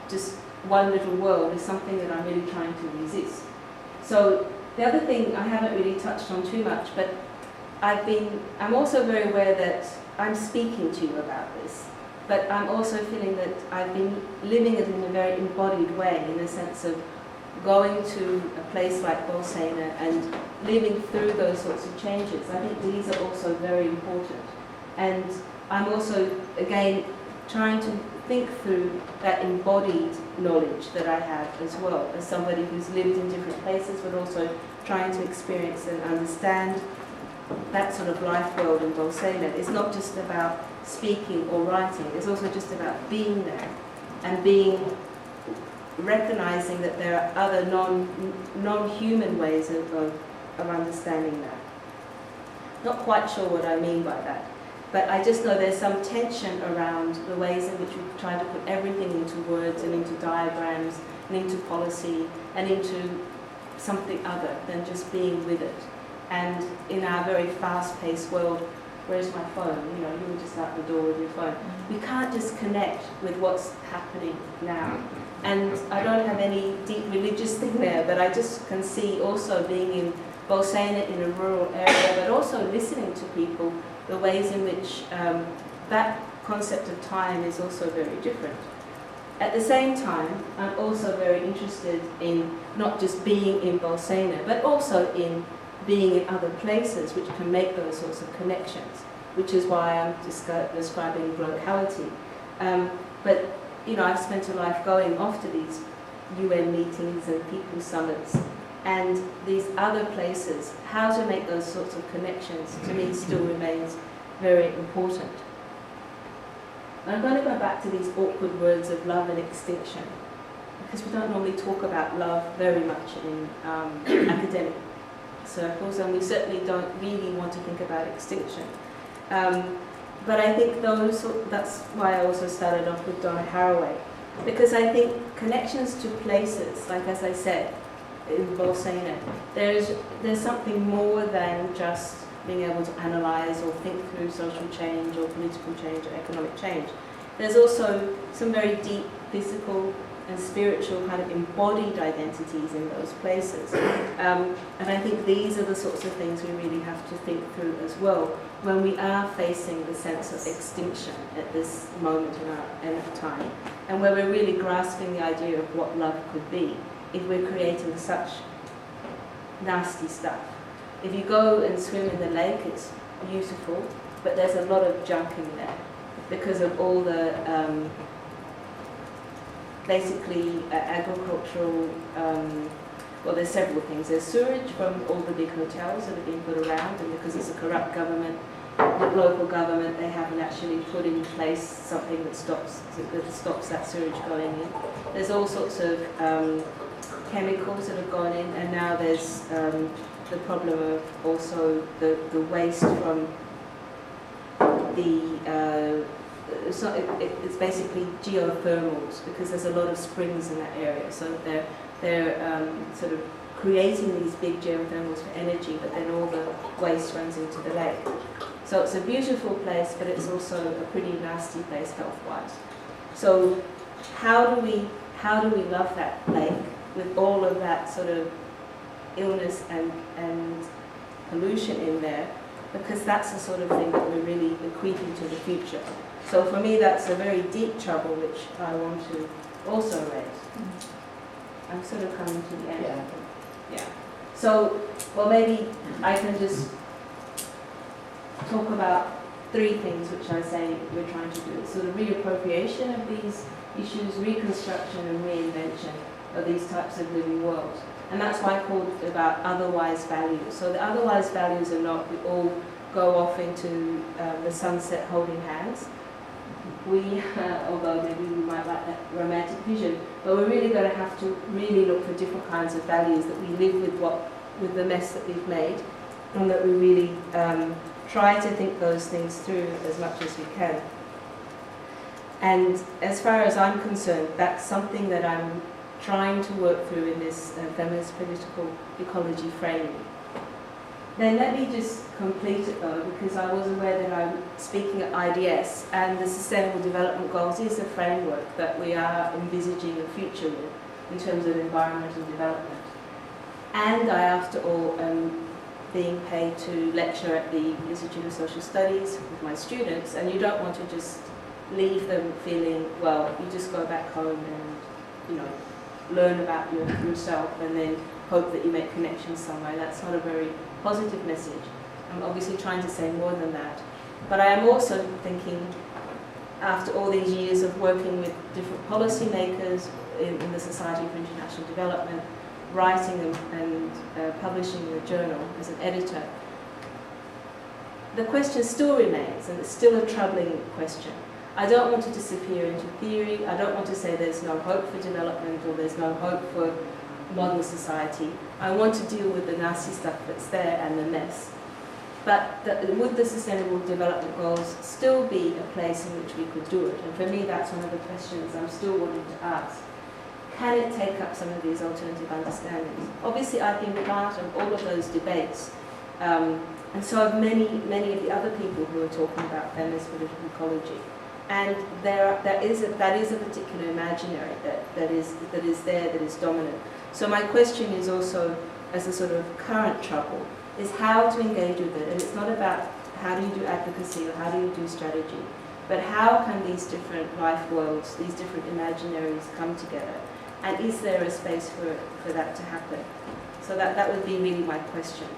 just one little world is something that I'm really trying to resist. So the other thing I haven't really touched on too much, but I'm also very aware that I'm speaking to you about this, but I'm also feeling that I've been living it in a very embodied way, in the sense of going to a place like Bolsena and living through those sorts of changes. I think these are also very important. And I'm also, again, trying to think through that embodied knowledge that I have as well, as somebody who's lived in different places, but also trying to experience and understand that sort of life world in Bolsena. It's not just about speaking or writing, it's also just about being there and recognizing that there are other non-human ways of understanding that. Not quite sure what I mean by that. But I just know there's some tension around the ways in which we try to put everything into words and into diagrams and into policy and into something other than just being with it. And in our very fast-paced world, where's my phone? You were just out the door with your phone. We can't just connect with what's happening now. And I don't have any deep religious thing there, but I just can see also being in Bolsena in a rural area, but also listening to people, the ways in which that concept of time is also very different. At the same time, I'm also very interested in not just being in Bolsena, but also in being in other places which can make those sorts of connections, which is why I'm describing locality. But I've spent a life going off to these UN meetings and people summits, and these other places, how to make those sorts of connections, to me still remains very important. I'm going to go back to these awkward words of love and extinction, because we don't normally talk about love very much in academic circles, and we certainly don't really want to think about extinction. But I think that's why I also started off with Donna Haraway, because I think connections to places, like as I said, in Bolsena, there's something more than just being able to analyse or think through social change or political change or economic change. There's also some very deep physical and spiritual kind of embodied identities in those places. And I think these are the sorts of things we really have to think through as well when we are facing the sense of extinction at this moment in our time, and where we're really grasping the idea of what love could be if we're creating such nasty stuff. If you go and swim in the lake, it's beautiful, but there's a lot of junk in there because of all the basically agricultural, well, there's several things. There's sewage from all the big hotels that have been put around, and because it's a corrupt government, the local government, they haven't actually put in place something that stops that sewage going in. There's all sorts of chemicals that have gone in, and now there's the problem of also the waste from the it's basically geothermals, because there's a lot of springs in that area, so they're sort of creating these big geothermals for energy, but then all the waste runs into the lake. So it's a beautiful place, but it's also a pretty nasty place health-wise. So how do we love that lake with all of that sort of illness and pollution in there? Because that's the sort of thing that we're really bequeathing to the future. So for me, that's a very deep trouble which I want to also raise. I'm sort of coming to the end. Yeah. So, well, maybe I can just talk about three things which I say we're trying to do. So the reappropriation of these issues, reconstruction and reinvention of these types of living worlds. And that's why I called it about otherwise values. So the otherwise values are not we all go off into the sunset holding hands. We, although maybe we might like that romantic vision, but we're really going to have to really look for different kinds of values that we live with the mess that we've made, and that we really try to think those things through as much as we can. And as far as I'm concerned, that's something that I'm trying to work through in this feminist political ecology framing. Then let me just complete it though, because I was aware that I'm speaking at IDS, and the Sustainable Development Goals is a framework that we are envisaging a future with in terms of environmental development. And I, after all, am being paid to lecture at the Institute of Social Studies with my students, and you don't want to just leave them feeling, well, you just go back home and, learn about yourself and then hope that you make connections somewhere. That's not a very positive message. I'm obviously trying to say more than that. But I am also thinking, after all these years of working with different policymakers in the Society for International Development, writing and publishing in a journal as an editor, the question still remains, and it's still a troubling question. I don't want to disappear into theory. I don't want to say there's no hope for development or there's no hope for modern society. I want to deal with the nasty stuff that's there and the mess. But would the Sustainable Development Goals still be a place in which we could do it? And for me, that's one of the questions I'm still wanting to ask. Can it take up some of these alternative understandings? Obviously, I've been part of all of those debates, and so have many of the other people who are talking about feminist political ecology. And that is a particular imaginary that is there, that is dominant. So my question is also, as a sort of current trouble, is how to engage with it. And it's not about how do you do advocacy or how do you do strategy, but how can these different life worlds, these different imaginaries come together? And is there a space for that to happen? So that would be really my question,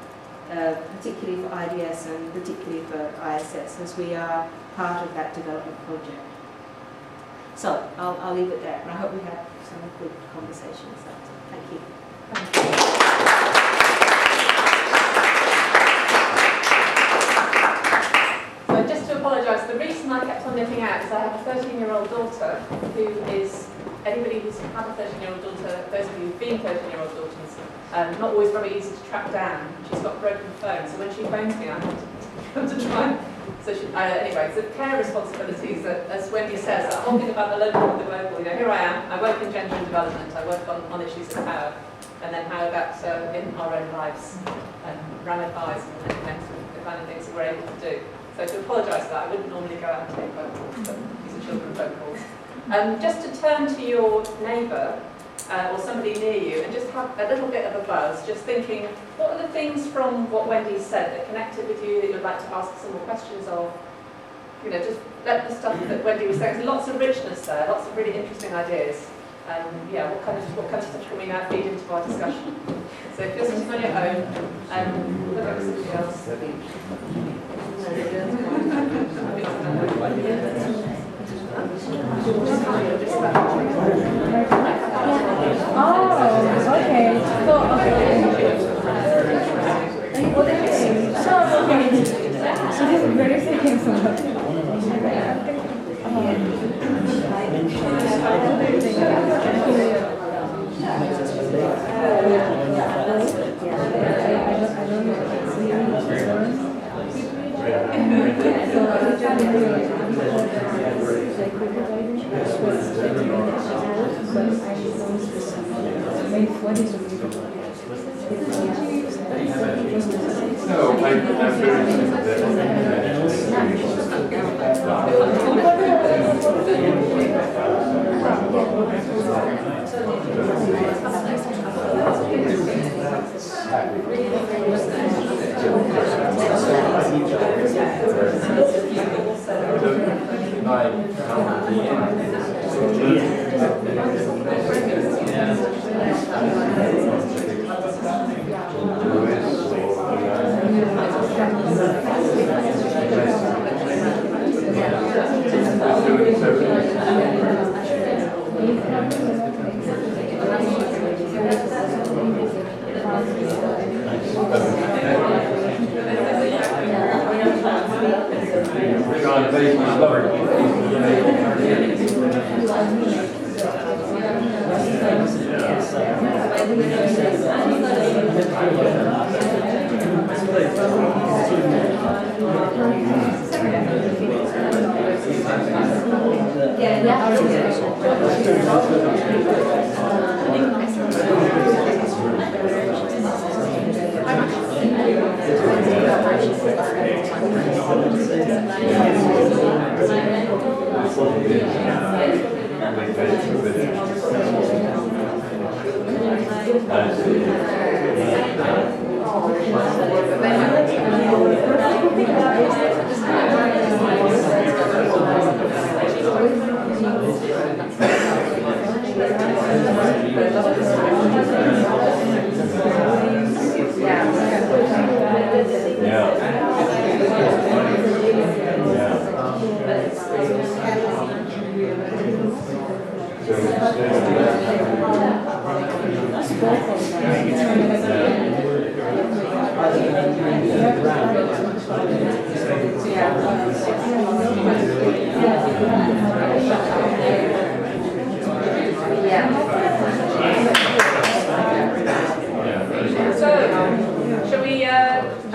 particularly for IDS and particularly for ISS, as we are part of that development project. So I'll leave it there, and I hope we had some good conversations. Thank you. So just to apologise, the reason I kept on nipping out is I have a 13-year-old daughter who is, anybody who's had a 13-year-old daughter, those of you who've been 13-year-old daughters, not always very easy to track down. She's got a broken phone, so when she phones me, I have to try and So anyway, so care responsibilities, as Wendy says, the whole thing about the local and the global. Here I am, I work in gender and development, I work on issues of power, and then how that in our own lives ramifies and connects with the kind of things that we're able to do. So to apologise for that, I wouldn't normally go out and take phone calls, but these are children phone calls. Just to turn to your neighbour, or somebody near you, and just have a little bit of a buzz, just thinking, what are the things from what Wendy said that connected with you that you'd like to ask some more questions of? You know, just let the stuff that Wendy was saying, there's lots of richness there, lots of really interesting ideas. Yeah, what kind of stuff can we now feed into our discussion? So if you're sitting on your own, look at somebody else. Oh, okay. So this is very thinking so much. No, I'm very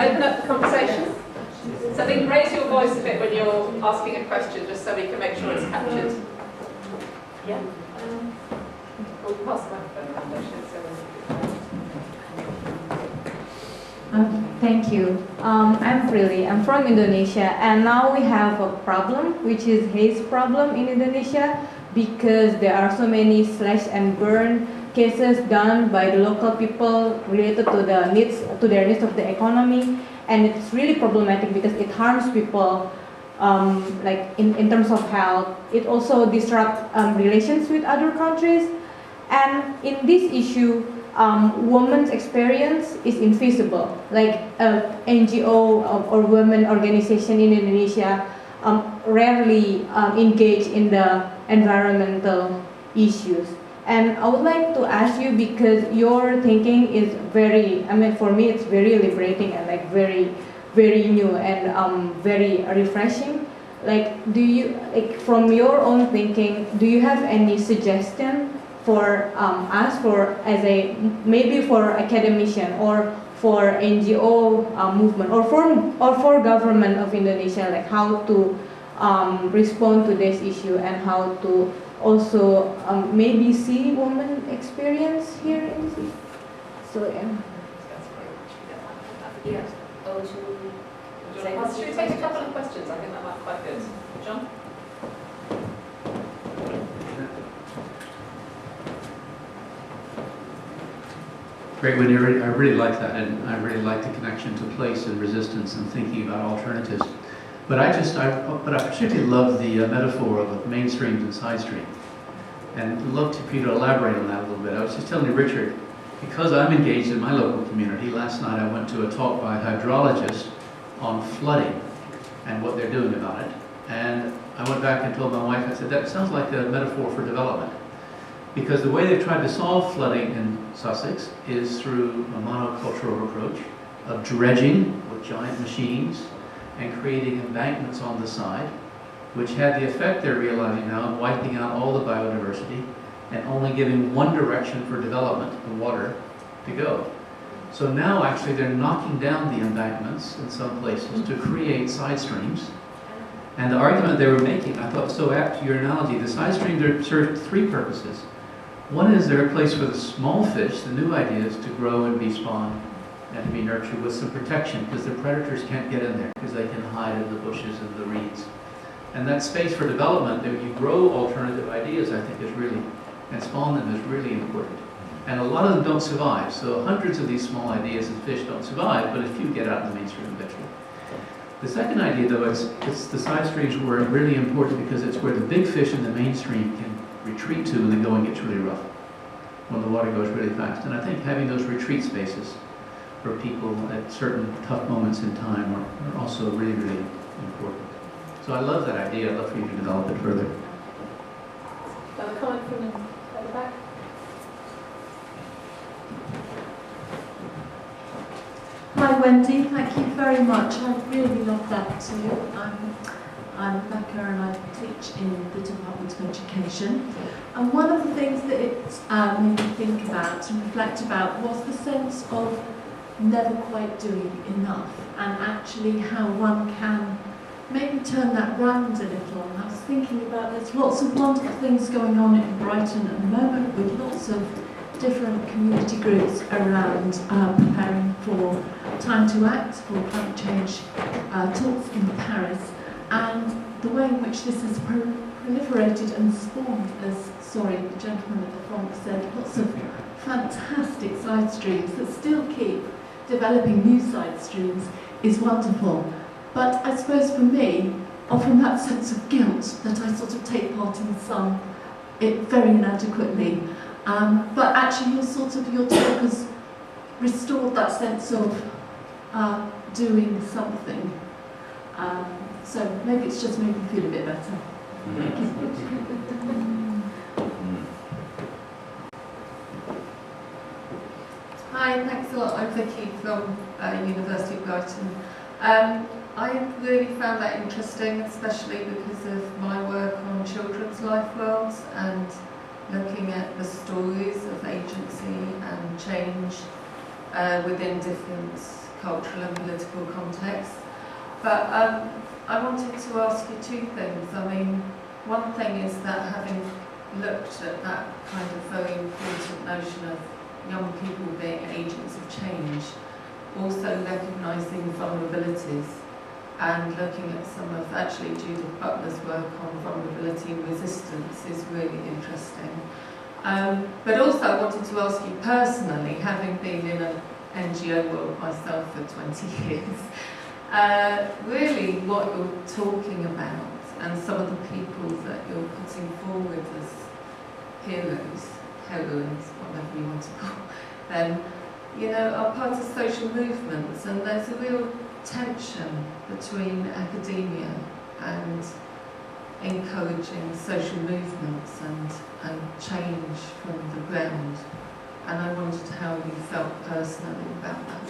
Open up the conversation. So I think raise your voice a bit when you're asking a question, just so we can make sure it's captured. Yeah. We'll pass the microphone around. Thank you. I'm Prilly. I'm from Indonesia, and now we have a problem, which is haze problem in Indonesia, because there are so many slash and burn cases done by the local people related to their needs of the economy, and it's really problematic because it harms people, like in terms of health. It also disrupts relations with other countries, and in this issue, women's experience is invisible. Like NGO or women organization in Indonesia rarely engage in the environmental issues. And I would like to ask you, because your thinking is very, for me it's very liberating and like very, very new and very refreshing. Like, do you, like, from your own thinking, do you have any suggestion for us, for as a, maybe for academician or for NGO movement or for government of Indonesia, like how to respond to this issue and how to also maybe see women experience here in the city. So yeah. Oh, Should we take a couple of questions? I think that might be quite good. John? Great, Wendy. I really like that, and I really like the connection to place and resistance and thinking about alternatives. But I particularly love the metaphor of mainstreams and side streams, and love for you to elaborate on that a little bit. I was just telling you, Richard, because I'm engaged in my local community, last night I went to a talk by a hydrologist on flooding and what they're doing about it. And I went back and told my wife, I said, that sounds like a metaphor for development. Because the way they've tried to solve flooding in Sussex is through a monocultural approach of dredging with giant machines and creating embankments on the side, which had the effect they're realizing now of wiping out all the biodiversity and only giving one direction for development, the water, to go. So now actually they're knocking down the embankments in some places to create side streams. And the argument they were making, I thought so apt to your analogy, the side streams serve three purposes. One is they're a place for the small fish, the new idea is to grow and be spawned and to be nurtured with some protection because the predators can't get in there because they can hide in the bushes and the reeds. And that space for development, that you grow alternative ideas, I think is really, and spawn them is really important. And a lot of them don't survive. So hundreds of these small ideas and fish don't survive, but a few get out in the mainstream eventually. The second idea, though, it's the side streams were really important because it's where the big fish in the mainstream can retreat to when the going gets really rough, when the water goes really fast. And I think having those retreat spaces for people at certain tough moments in time are also really, really important. So I love that idea. I'd love for you to develop it further. A comment from at the back. Hi Wendy, thank you very much. I really love that too. I'm Becca and I teach in the Department of Education. And one of the things that it made me think about and reflect about was the sense of never quite doing enough, and actually how one can maybe turn that round a little. And I was thinking about there's lots of wonderful things going on in Brighton at the moment with lots of different community groups around preparing for Time to Act for climate change talks in Paris, and the way in which this has proliferated and spawned, as the gentleman at the front said, lots of fantastic side streams that still keep developing new side streams is wonderful. But I suppose for me, often that sense of guilt that I sort of take part in some, it very inadequately. But actually your talk has restored that sense of doing something. So maybe it's just made me feel a bit better. Hi, thanks a lot. I'm Vicky from University of Brighton. I really found that interesting, especially because of my work on children's life worlds and looking at the stories of agency and change within different cultural and political contexts. But I wanted to ask you two things. I mean, one thing is that having looked at that kind of very important notion of young people being agents of change, also recognising vulnerabilities and looking at some of actually Judith Butler's work on vulnerability and resistance is really interesting. But also I wanted to ask you personally, having been in an NGO world myself for 20 years, really what you're talking about and some of the people that you're putting forward as heroes, heroines, whatever you want to call them, are part of social movements, and there's a real tension between academia and encouraging social movements and change from the ground. And I wondered how you felt personally about that.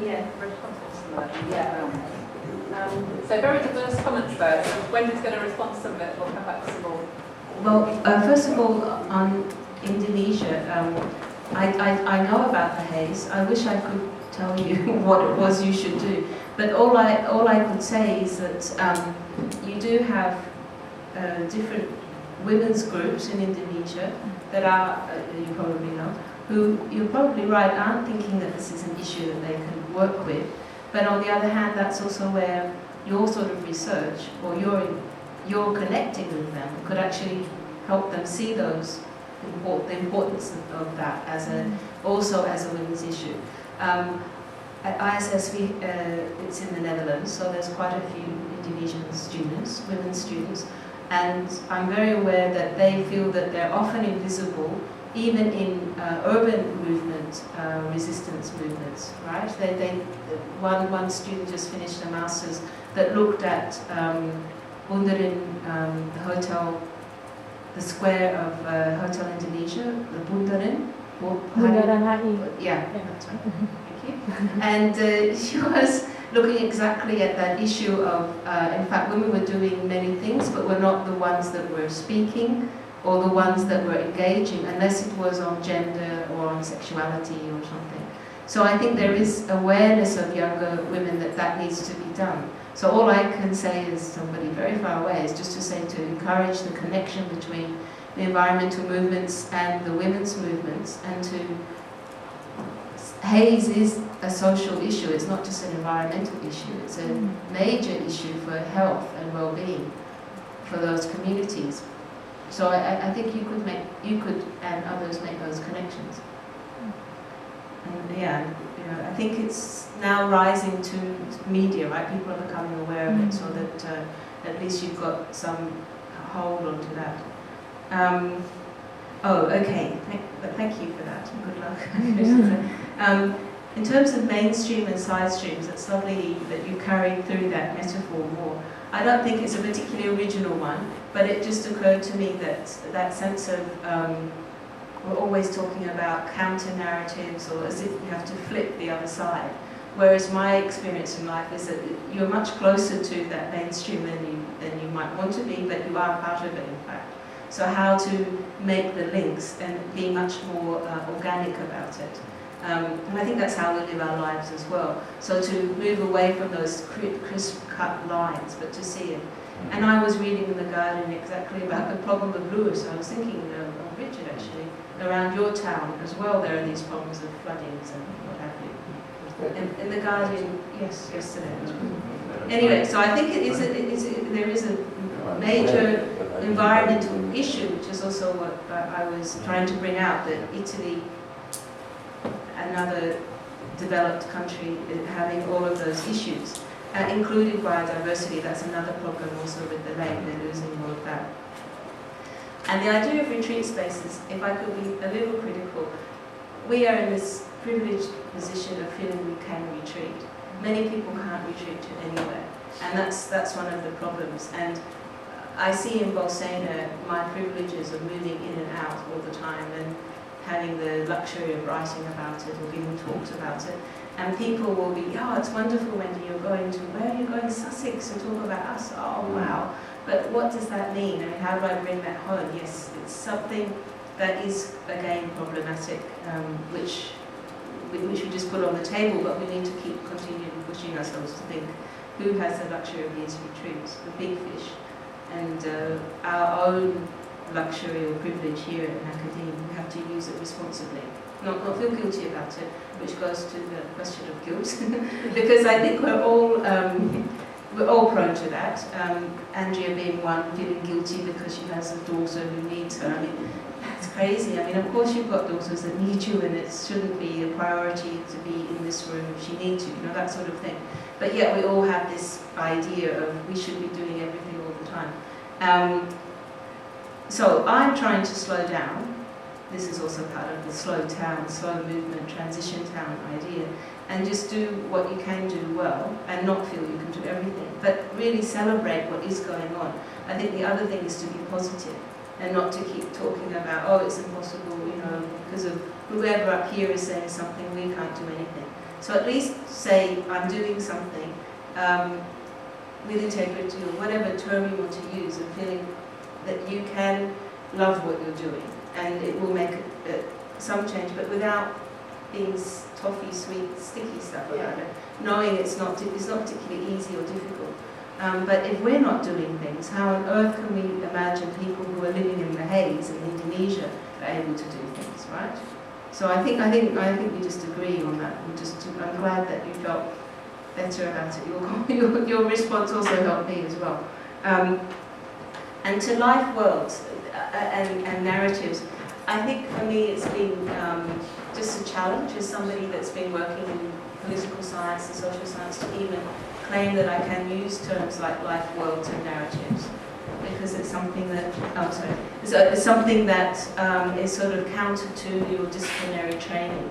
Yeah, so very diverse comments there. So Wendy's going to respond to some of it. We'll come back to some more. Well, first of all, on Indonesia, I know about the haze. I wish I could tell you what it was you should do. But all I could say is that you do have different women's groups in Indonesia that are, you probably know, who, you're probably right, aren't thinking that this is an issue that they can work with. But on the other hand, that's also where your sort of research, or your connecting with them, could actually help them see the importance of that as also as a women's issue. At ISS, it's in the Netherlands, so there's quite a few Indonesian students, women students, and I'm very aware that they feel that they're often invisible, even in urban movement, resistance movements, right? One student just finished a master's that looked at Bundaran, the hotel, the square of Hotel Indonesia, the Bundaran. Bundaran HI. Yeah, that's right. Thank you. And she was looking exactly at that issue of, in fact, women were doing many things, but were not the ones that were speaking or the ones that were engaging, unless it was on gender or on sexuality or something. So I think there is awareness of younger women that needs to be done. So all I can say as somebody very far away is just to say to encourage the connection between the environmental movements and the women's movements, and to haze is a social issue. It's not just an environmental issue. It's a major issue for health and well-being for those communities. So I think you could and others make those connections. And yeah, I think it's now rising to media, right? People are becoming aware of it, so that at least you've got some hold onto that. Oh, okay. Thank you for that. Good luck. In terms of mainstream and side streams, it's lovely that you carried through that metaphor more. I don't think it's a particularly original one, but it just occurred to me that that sense of we're always talking about counter-narratives, or as if you have to flip the other side. Whereas my experience in life is that you're much closer to that mainstream than you might want to be, but you are part of it, in fact. So how to make the links and be much more organic about it. And I think that's how we live our lives as well. So to move away from those crisp-cut lines, but to see it. And I was reading in The Guardian exactly about the problem of Lewis. I was thinking of Richard, actually, around your town as well. There are these problems of floodings and what have you. In The Guardian, yes, yesterday. Anyway, so I think there is a major environmental issue, which is also what I was trying to bring out, that Italy, another developed country, having all of those issues, including biodiversity. That's another problem also with the lake, they're losing all of that. And the idea of retreat spaces, if I could be a little critical, we are in this privileged position of feeling we can retreat. Many people can't retreat to anywhere, and that's one of the problems. And I see in Bolsena my privileges of moving in and out all the time and having the luxury of writing about it or giving talks about it. And people will be, oh, it's wonderful, Wendy, you're going to, where are you going? Sussex, to talk about us. Oh, wow. But what does that mean? I mean, how do I bring that home? Yes, it's something that is, again, problematic, which we just put on the table, but we need to keep continuing pushing ourselves to think, who has the luxury of these retreats? The big fish. And our own luxury or privilege here in academia, we have to use it responsibly. Not feel guilty about it, which goes to the question of guilt, because I think we're all prone to that. Andrea being one, feeling guilty because she has a daughter who needs her. I mean, that's crazy. I mean, of course you've got daughters that need you, and it shouldn't be a priority to be in this room if she needs you, that sort of thing. But yet we all have this idea of we should be doing everything all the time. So I'm trying to slow down. This is also part of the slow town, slow movement, transition town idea, and just do what you can do well and not feel you can do everything, but really celebrate what is going on. I think the other thing is to be positive and not to keep talking about, oh, it's impossible, because of whoever up here is saying something, we can't do anything. So at least say, I'm doing something with integrity, or whatever term you want to use, and feeling that you can love what you're doing, and it will make some change, but without being toffee, sweet, sticky stuff around it. Knowing it's not particularly easy or difficult. But if we're not doing things, how on earth can we imagine people who are living in the haze in Indonesia are able to do things, right? So I think we just agree on that. I'm glad that you felt better about it. Your response also helped me as well. And to life worlds and narratives, I think for me it's been just a challenge as somebody that's been working in political science and social science to even claim that I can use terms like life worlds and narratives, because it's something that it's something that is sort of counter to your disciplinary training.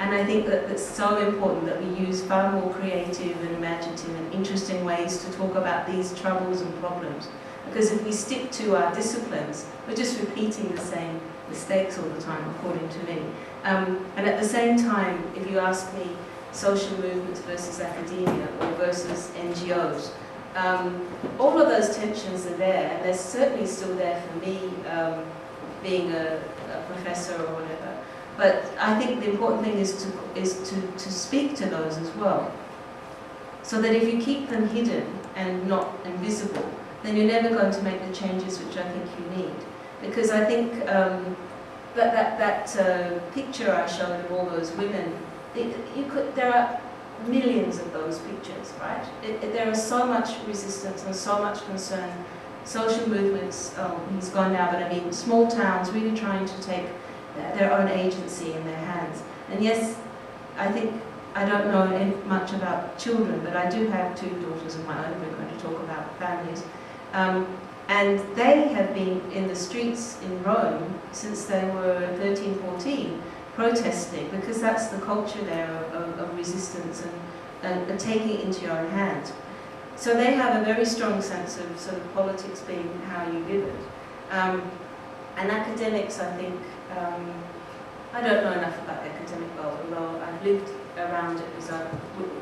And I think that it's so important that we use far more creative and imaginative and interesting ways to talk about these troubles and problems. Because if we stick to our disciplines, we're just repeating the same mistakes all the time, according to me. And at the same time, if you ask me, social movements versus academia or versus NGOs, all of those tensions are there, and they're certainly still there for me, being a professor or whatever. But I think the important thing is to speak to those as well, so that if you keep them hidden and not invisible, then you're never going to make the changes which I think you need. Because I think that picture I showed of all those women, there are millions of those pictures, right? There is so much resistance and so much concern. Social movements, he's gone now, but I mean small towns really trying to take their own agency in their hands. And yes, I don't know much about children, but I do have 2 daughters of my own. We're going to talk about families. And they have been in the streets in Rome since they were 13, 14, protesting, because that's the culture there of resistance and taking it into your own hands. So they have a very strong sense of sort of politics being how you live it. And academics, I think, I don't know enough about the academic world, although I've lived around it because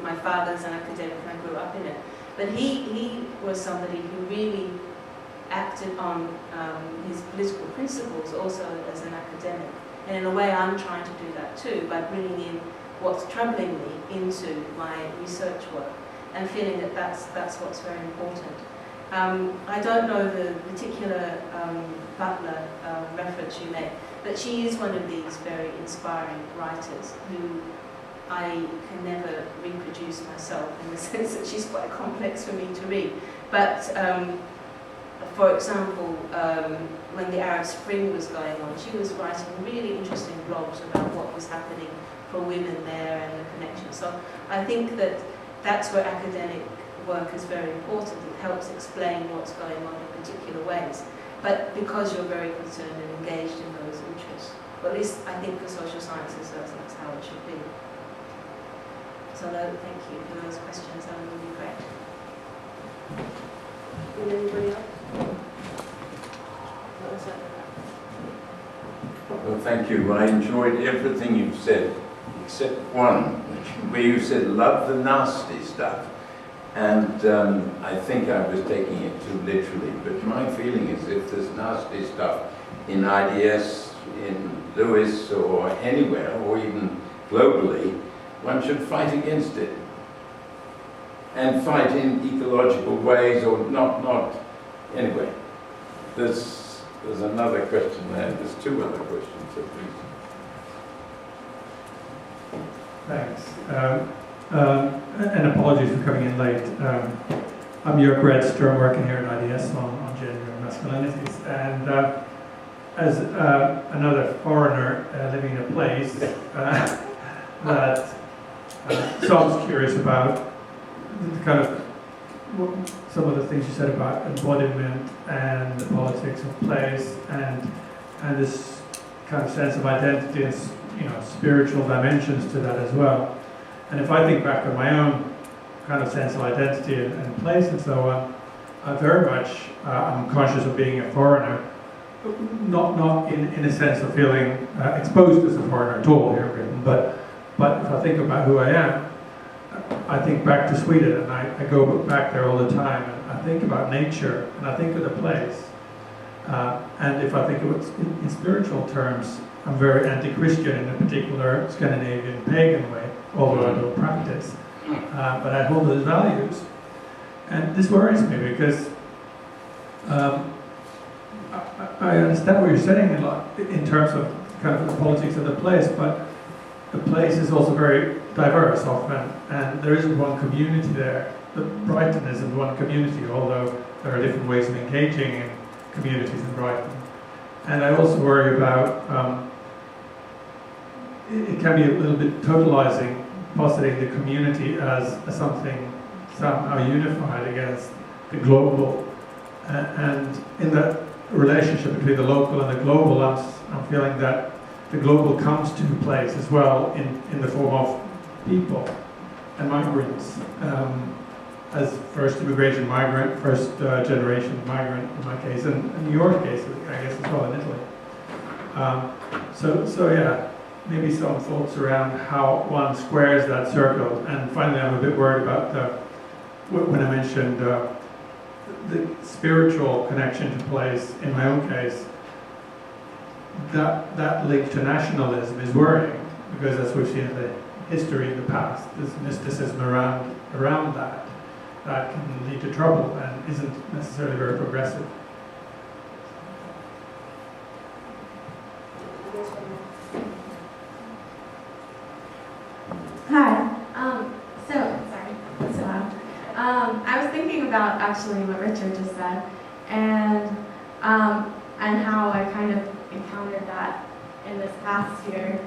my father's an academic and I grew up in it. But he was somebody who really acted on his political principles also as an academic. And in a way I'm trying to do that too, by bringing in what's troubling me into my research work and feeling that that's what's very important. I don't know the particular Butler reference you made, but she is one of these very inspiring writers who I can never reproduce myself, in the sense that she's quite complex for me to read. But for example, when the Arab Spring was going on, she was writing really interesting blogs about what was happening for women there and the connection. So I think that's where academic work is very important. It helps explain what's going on in particular ways. But because you're very concerned and engaged in those interests, well, at least I think for social sciences that's how it should be. So thank you for those questions, that would be great. Would anybody else? What was that? Well, thank you. I enjoyed everything you've said, except one, where you said, love the nasty stuff. And I think I was taking it too literally, but my feeling is if there's nasty stuff in IDS, in Lewis, or anywhere, or even globally, one should fight against it. And fight in ecological ways, or not. Anyway, there's another question there. There's 2 other questions, at least. Thanks. And apologies for coming in late. I'm Jörg Redstrom, working here at IDS on gender and masculinities. And as another foreigner living in a place that so I was curious about kind of some of the things you said about embodiment and the politics of place and this kind of sense of identity and spiritual dimensions to that as well. And if I think back on my own kind of sense of identity and place and so on, I very much I'm conscious of being a foreigner, not in a sense of feeling exposed as a foreigner at all here in Britain, but if I think about who I am, I think back to Sweden, and I go back there all the time, and I think about nature, and I think of the place. And if I think of it in spiritual terms, I'm very anti-Christian in a particular Scandinavian pagan way, although I don't practice. But I hold those values. And this worries me because I understand what you're saying a lot in terms of kind of the politics of the place, but the place is also very diverse often, and there isn't one community there. The Brighton isn't one community, although there are different ways of engaging in communities in Brighton. And I also worry about, it can be a little bit totalizing, positing the community as something somehow unified against the global. And in that relationship between the local and the global, I'm feeling that the global comes to place as well in the form of people and migrants. As first immigration migrant, first generation migrant in my case, and in your case, I guess as well in Italy. So yeah, maybe some thoughts around how one squares that circle. And finally, I'm a bit worried about when I mentioned the spiritual connection to place in my own case. That link to nationalism is worrying, because as we've seen in the history in the past, there's mysticism around that can lead to trouble and isn't necessarily very progressive. Hi. I was thinking about actually what Richard just said, and how I kind of encountered that in this past year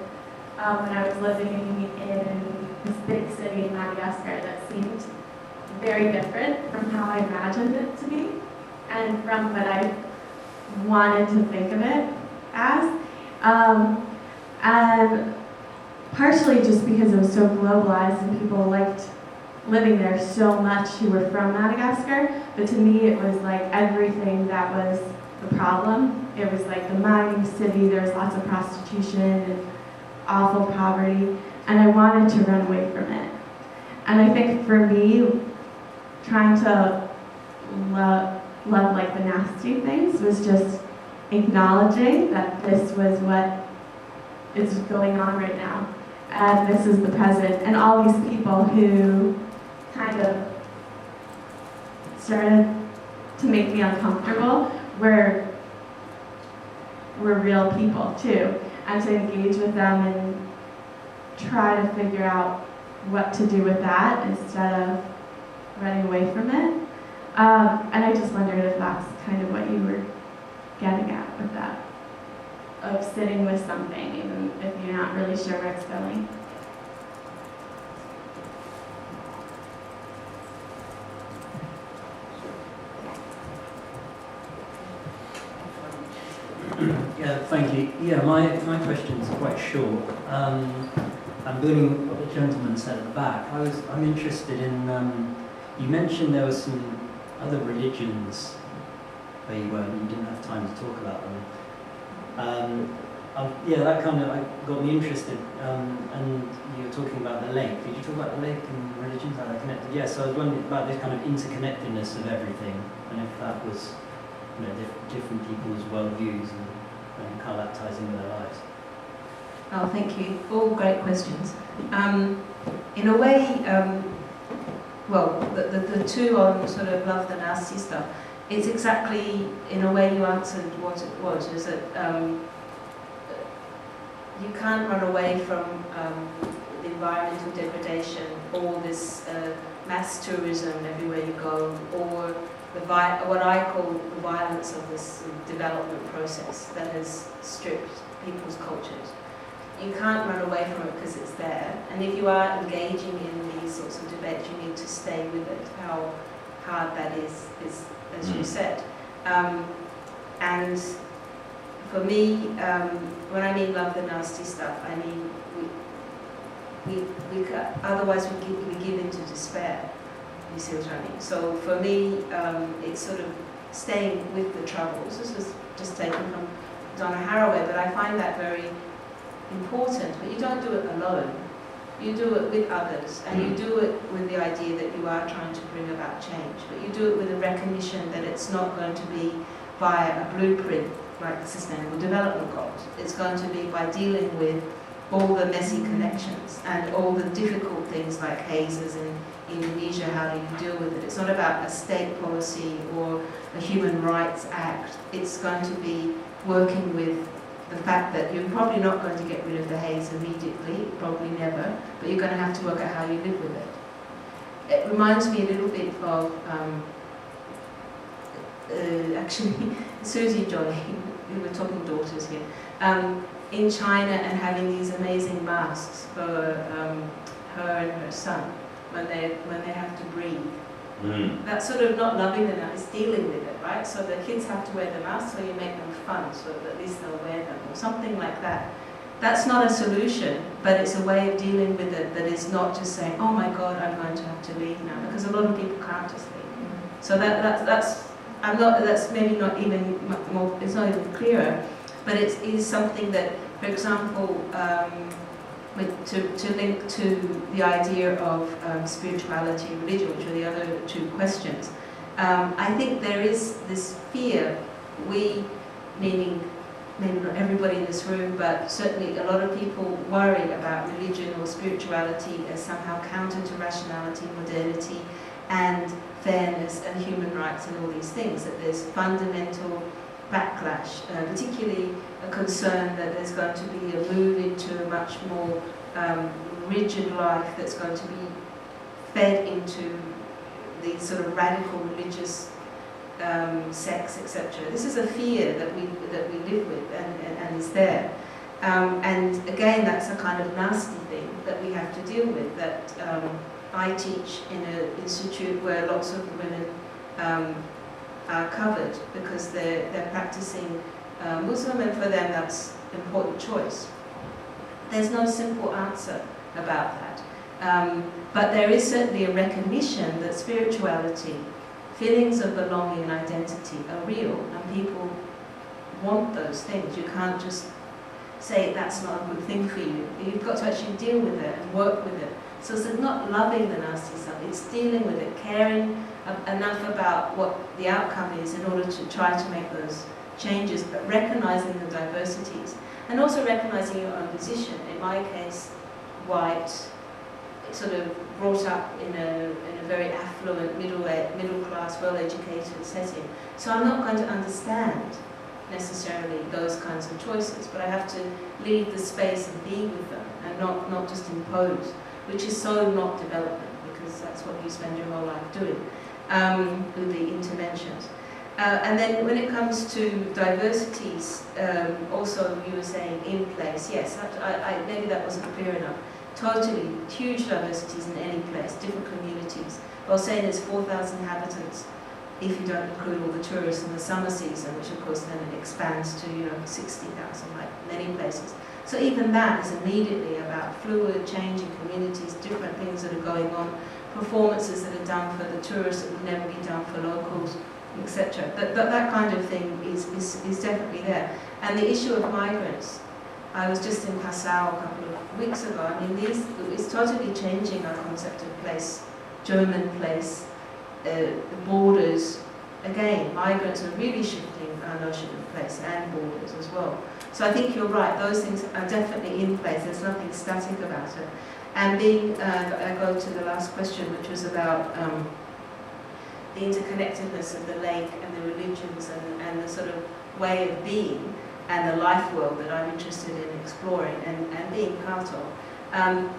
when I was living in this big city in Madagascar that seemed very different from how I imagined it to be and from what I wanted to think of it as. And partially just because it was so globalized and people liked living there so much who were from Madagascar, but to me it was like everything that was the problem. It was like the mining city, there was lots of prostitution and awful poverty, and I wanted to run away from it. And I think for me, trying to love like the nasty things was just acknowledging that this was what is going on right now. And this is the present. And all these people who kind of started to make me uncomfortable were real people too. And to engage with them and try to figure out what to do with that instead of running away from it. And I just wondered if that's kind of what you were getting at with that, of sitting with something even if you're not really sure where it's going. Yeah, thank you. Yeah, my question's quite short. I'm building what the gentleman said at the back. I'm interested in, you mentioned there were some other religions where you didn't have time to talk about them. Yeah, that kind of got me interested. And you were talking about the lake. Did you talk about the lake and religions, how they're connected? Yeah, so I was wondering about this kind of interconnectedness of everything, and if that was, different people's worldviews and how that ties into their lives. Oh, thank you. All great questions. In a way, well, the two on sort of love the nasty stuff, it's exactly, in a way, you answered what it was, is that you can't run away from the environmental degradation, all this mass tourism everywhere you go, or what I call the violence of this development process that has stripped people's cultures. You can't run away from it because it's there. And if you are engaging in these sorts of debates, you need to stay with it, how hard that is as you said. And for me, when I mean love the nasty stuff, I mean otherwise we give into despair. You see what I mean? So for me, it's sort of staying with the troubles. This was just taken from Donna Haraway, but I find that very important. But you don't do it alone. You do it with others, and you do it with the idea that you are trying to bring about change. But you do it with a recognition that it's not going to be via a blueprint like the Sustainable Development Goals. It's going to be by dealing with all the messy connections and all the difficult things like hazes in Indonesia. How do you deal with it? It's not about a state policy or a human rights act. It's going to be working with the fact that you're probably not going to get rid of the haze immediately, probably never, but you're going to have to work out how you live with it. It reminds me a little bit of actually Susie Jolly, we were talking daughters here, in China, and having these amazing masks for her and her son when they have to breathe. That's sort of not loving them, it's dealing with it, right? So the kids have to wear the mask, so you make them fun, so that at least they'll wear them, or something like that. That's not a solution, but it's a way of dealing with it that is not just saying, oh my God, I'm going to have to leave now, because a lot of people can't just leave. So that's maybe not even more, it's not even clearer, but it is something that, for example, to link to the idea of spirituality and religion, which are the other two questions, I think there is this fear, we, meaning maybe not everybody in this room, but certainly a lot of people worry about religion or spirituality as somehow counter to rationality, modernity, and fairness and human rights and all these things, that there's fundamental backlash, particularly a concern that there's going to be a move into a much more rigid life that's going to be fed into these sort of radical religious sects, etc. This is a fear that we live with and is there. And again, that's a kind of nasty thing that we have to deal with, that I teach in an institute where lots of women are covered because they're practicing Muslim, and for them that's an important choice. There's no simple answer about that. But there is certainly a recognition that spirituality, feelings of belonging and identity are real, and people want those things. You can't just say that's not a good thing for you. You've got to actually deal with it and work with it. So it's not loving the nasty stuff, it's dealing with it, caring enough about what the outcome is in order to try to make those changes, but recognizing the diversities and also recognizing your own position. In my case, white, sort of brought up in a very affluent, middle class, well-educated setting. So I'm not going to understand necessarily those kinds of choices, but I have to leave the space and be with them and not just impose, which is so not development, because that's what you spend your whole life doing with the interventions. And then when it comes to diversities, also you were saying in place, yes, maybe that wasn't clear enough. Totally, huge diversities in any place, different communities. Bolsena is 4,000 inhabitants if you don't include all the tourists in the summer season, which of course then it expands to 60,000 like many places. So even that is immediately about fluid, changing communities, different things that are going on, performances that are done for the tourists that would never be done for locals, etc. That kind of thing is definitely there. And the issue of migrants, I was just in Passau a couple of weeks ago. I mean, it's totally changing our concept of place, German place, the borders. Again, migrants are really shifting our notion of place and borders as well. So I think you're right, those things are definitely in place, there's nothing static about it. And I go to the last question, which was about the interconnectedness of the lake and the religions and the sort of way of being and the life world that I'm interested in exploring and being part of.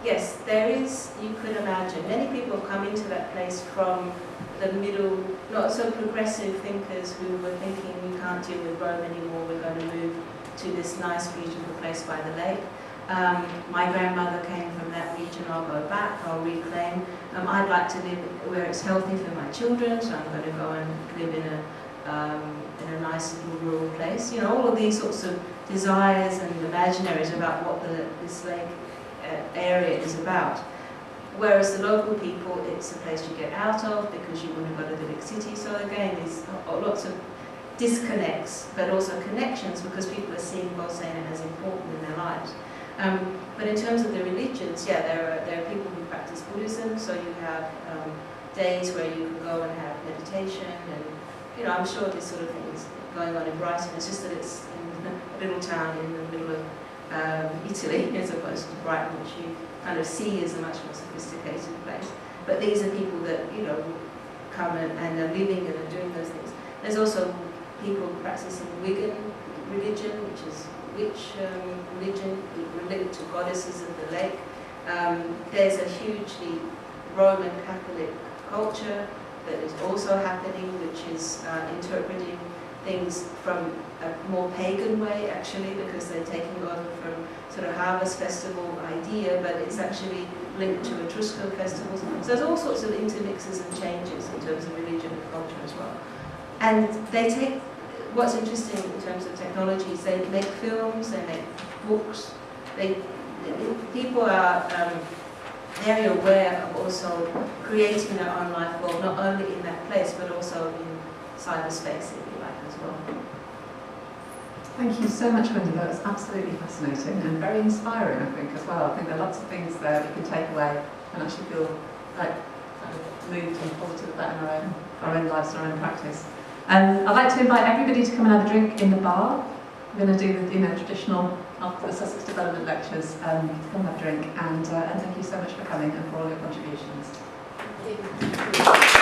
Yes, there is, you could imagine, many people have come into that place from the middle, not so progressive thinkers who were thinking we can't deal with Rome anymore, we're going to move to this nice, beautiful place by the lake. My grandmother came from that region, I'll go back, I'll reclaim. I'd like to live where it's healthy for my children, so I'm going to go and live in a nice little rural place. All of these sorts of desires and imaginaries about what this lake area is about. Whereas the local people, it's a place you get out of because you want to go to the big city. So again, there's lots of disconnects, but also connections because people are seeing Bolsena as important in their lives. But in terms of the religions, yeah, there are people who practice Buddhism, so you have days where you can go and have meditation and I'm sure this sort of thing is going on in Brighton. It's just that it's in a little town in the middle of Italy, as opposed to Brighton, which you kind of see as a much more sophisticated place. But these are people that, come and are living and are doing those things. There's also people practicing Wiccan religion, which is witch religion, related to goddesses of the lake. There's a hugely Roman Catholic culture that is also happening, which is interpreting things from a more pagan way, actually, because they're taking over from sort of harvest festival idea, but it's actually linked to Etruscan festivals. So there's all sorts of intermixes and changes in terms of religion and culture as well. And they take, what's interesting in terms of technologies, they make films, they make books, people are very aware of also creating their own life world, not only in that place, but also in cyberspace, if you like, as well. Thank you so much, Wendy. That was absolutely fascinating and very inspiring, I think, as well. I think there are lots of things there we can take away and actually feel like kind of moved and positive about in our own lives and our own practice. I'd like to invite everybody to come and have a drink in the bar. We're going to do the traditional, after the Sussex Development Lectures, to come and have a drink. And thank you so much for coming and for all your contributions. Thank you.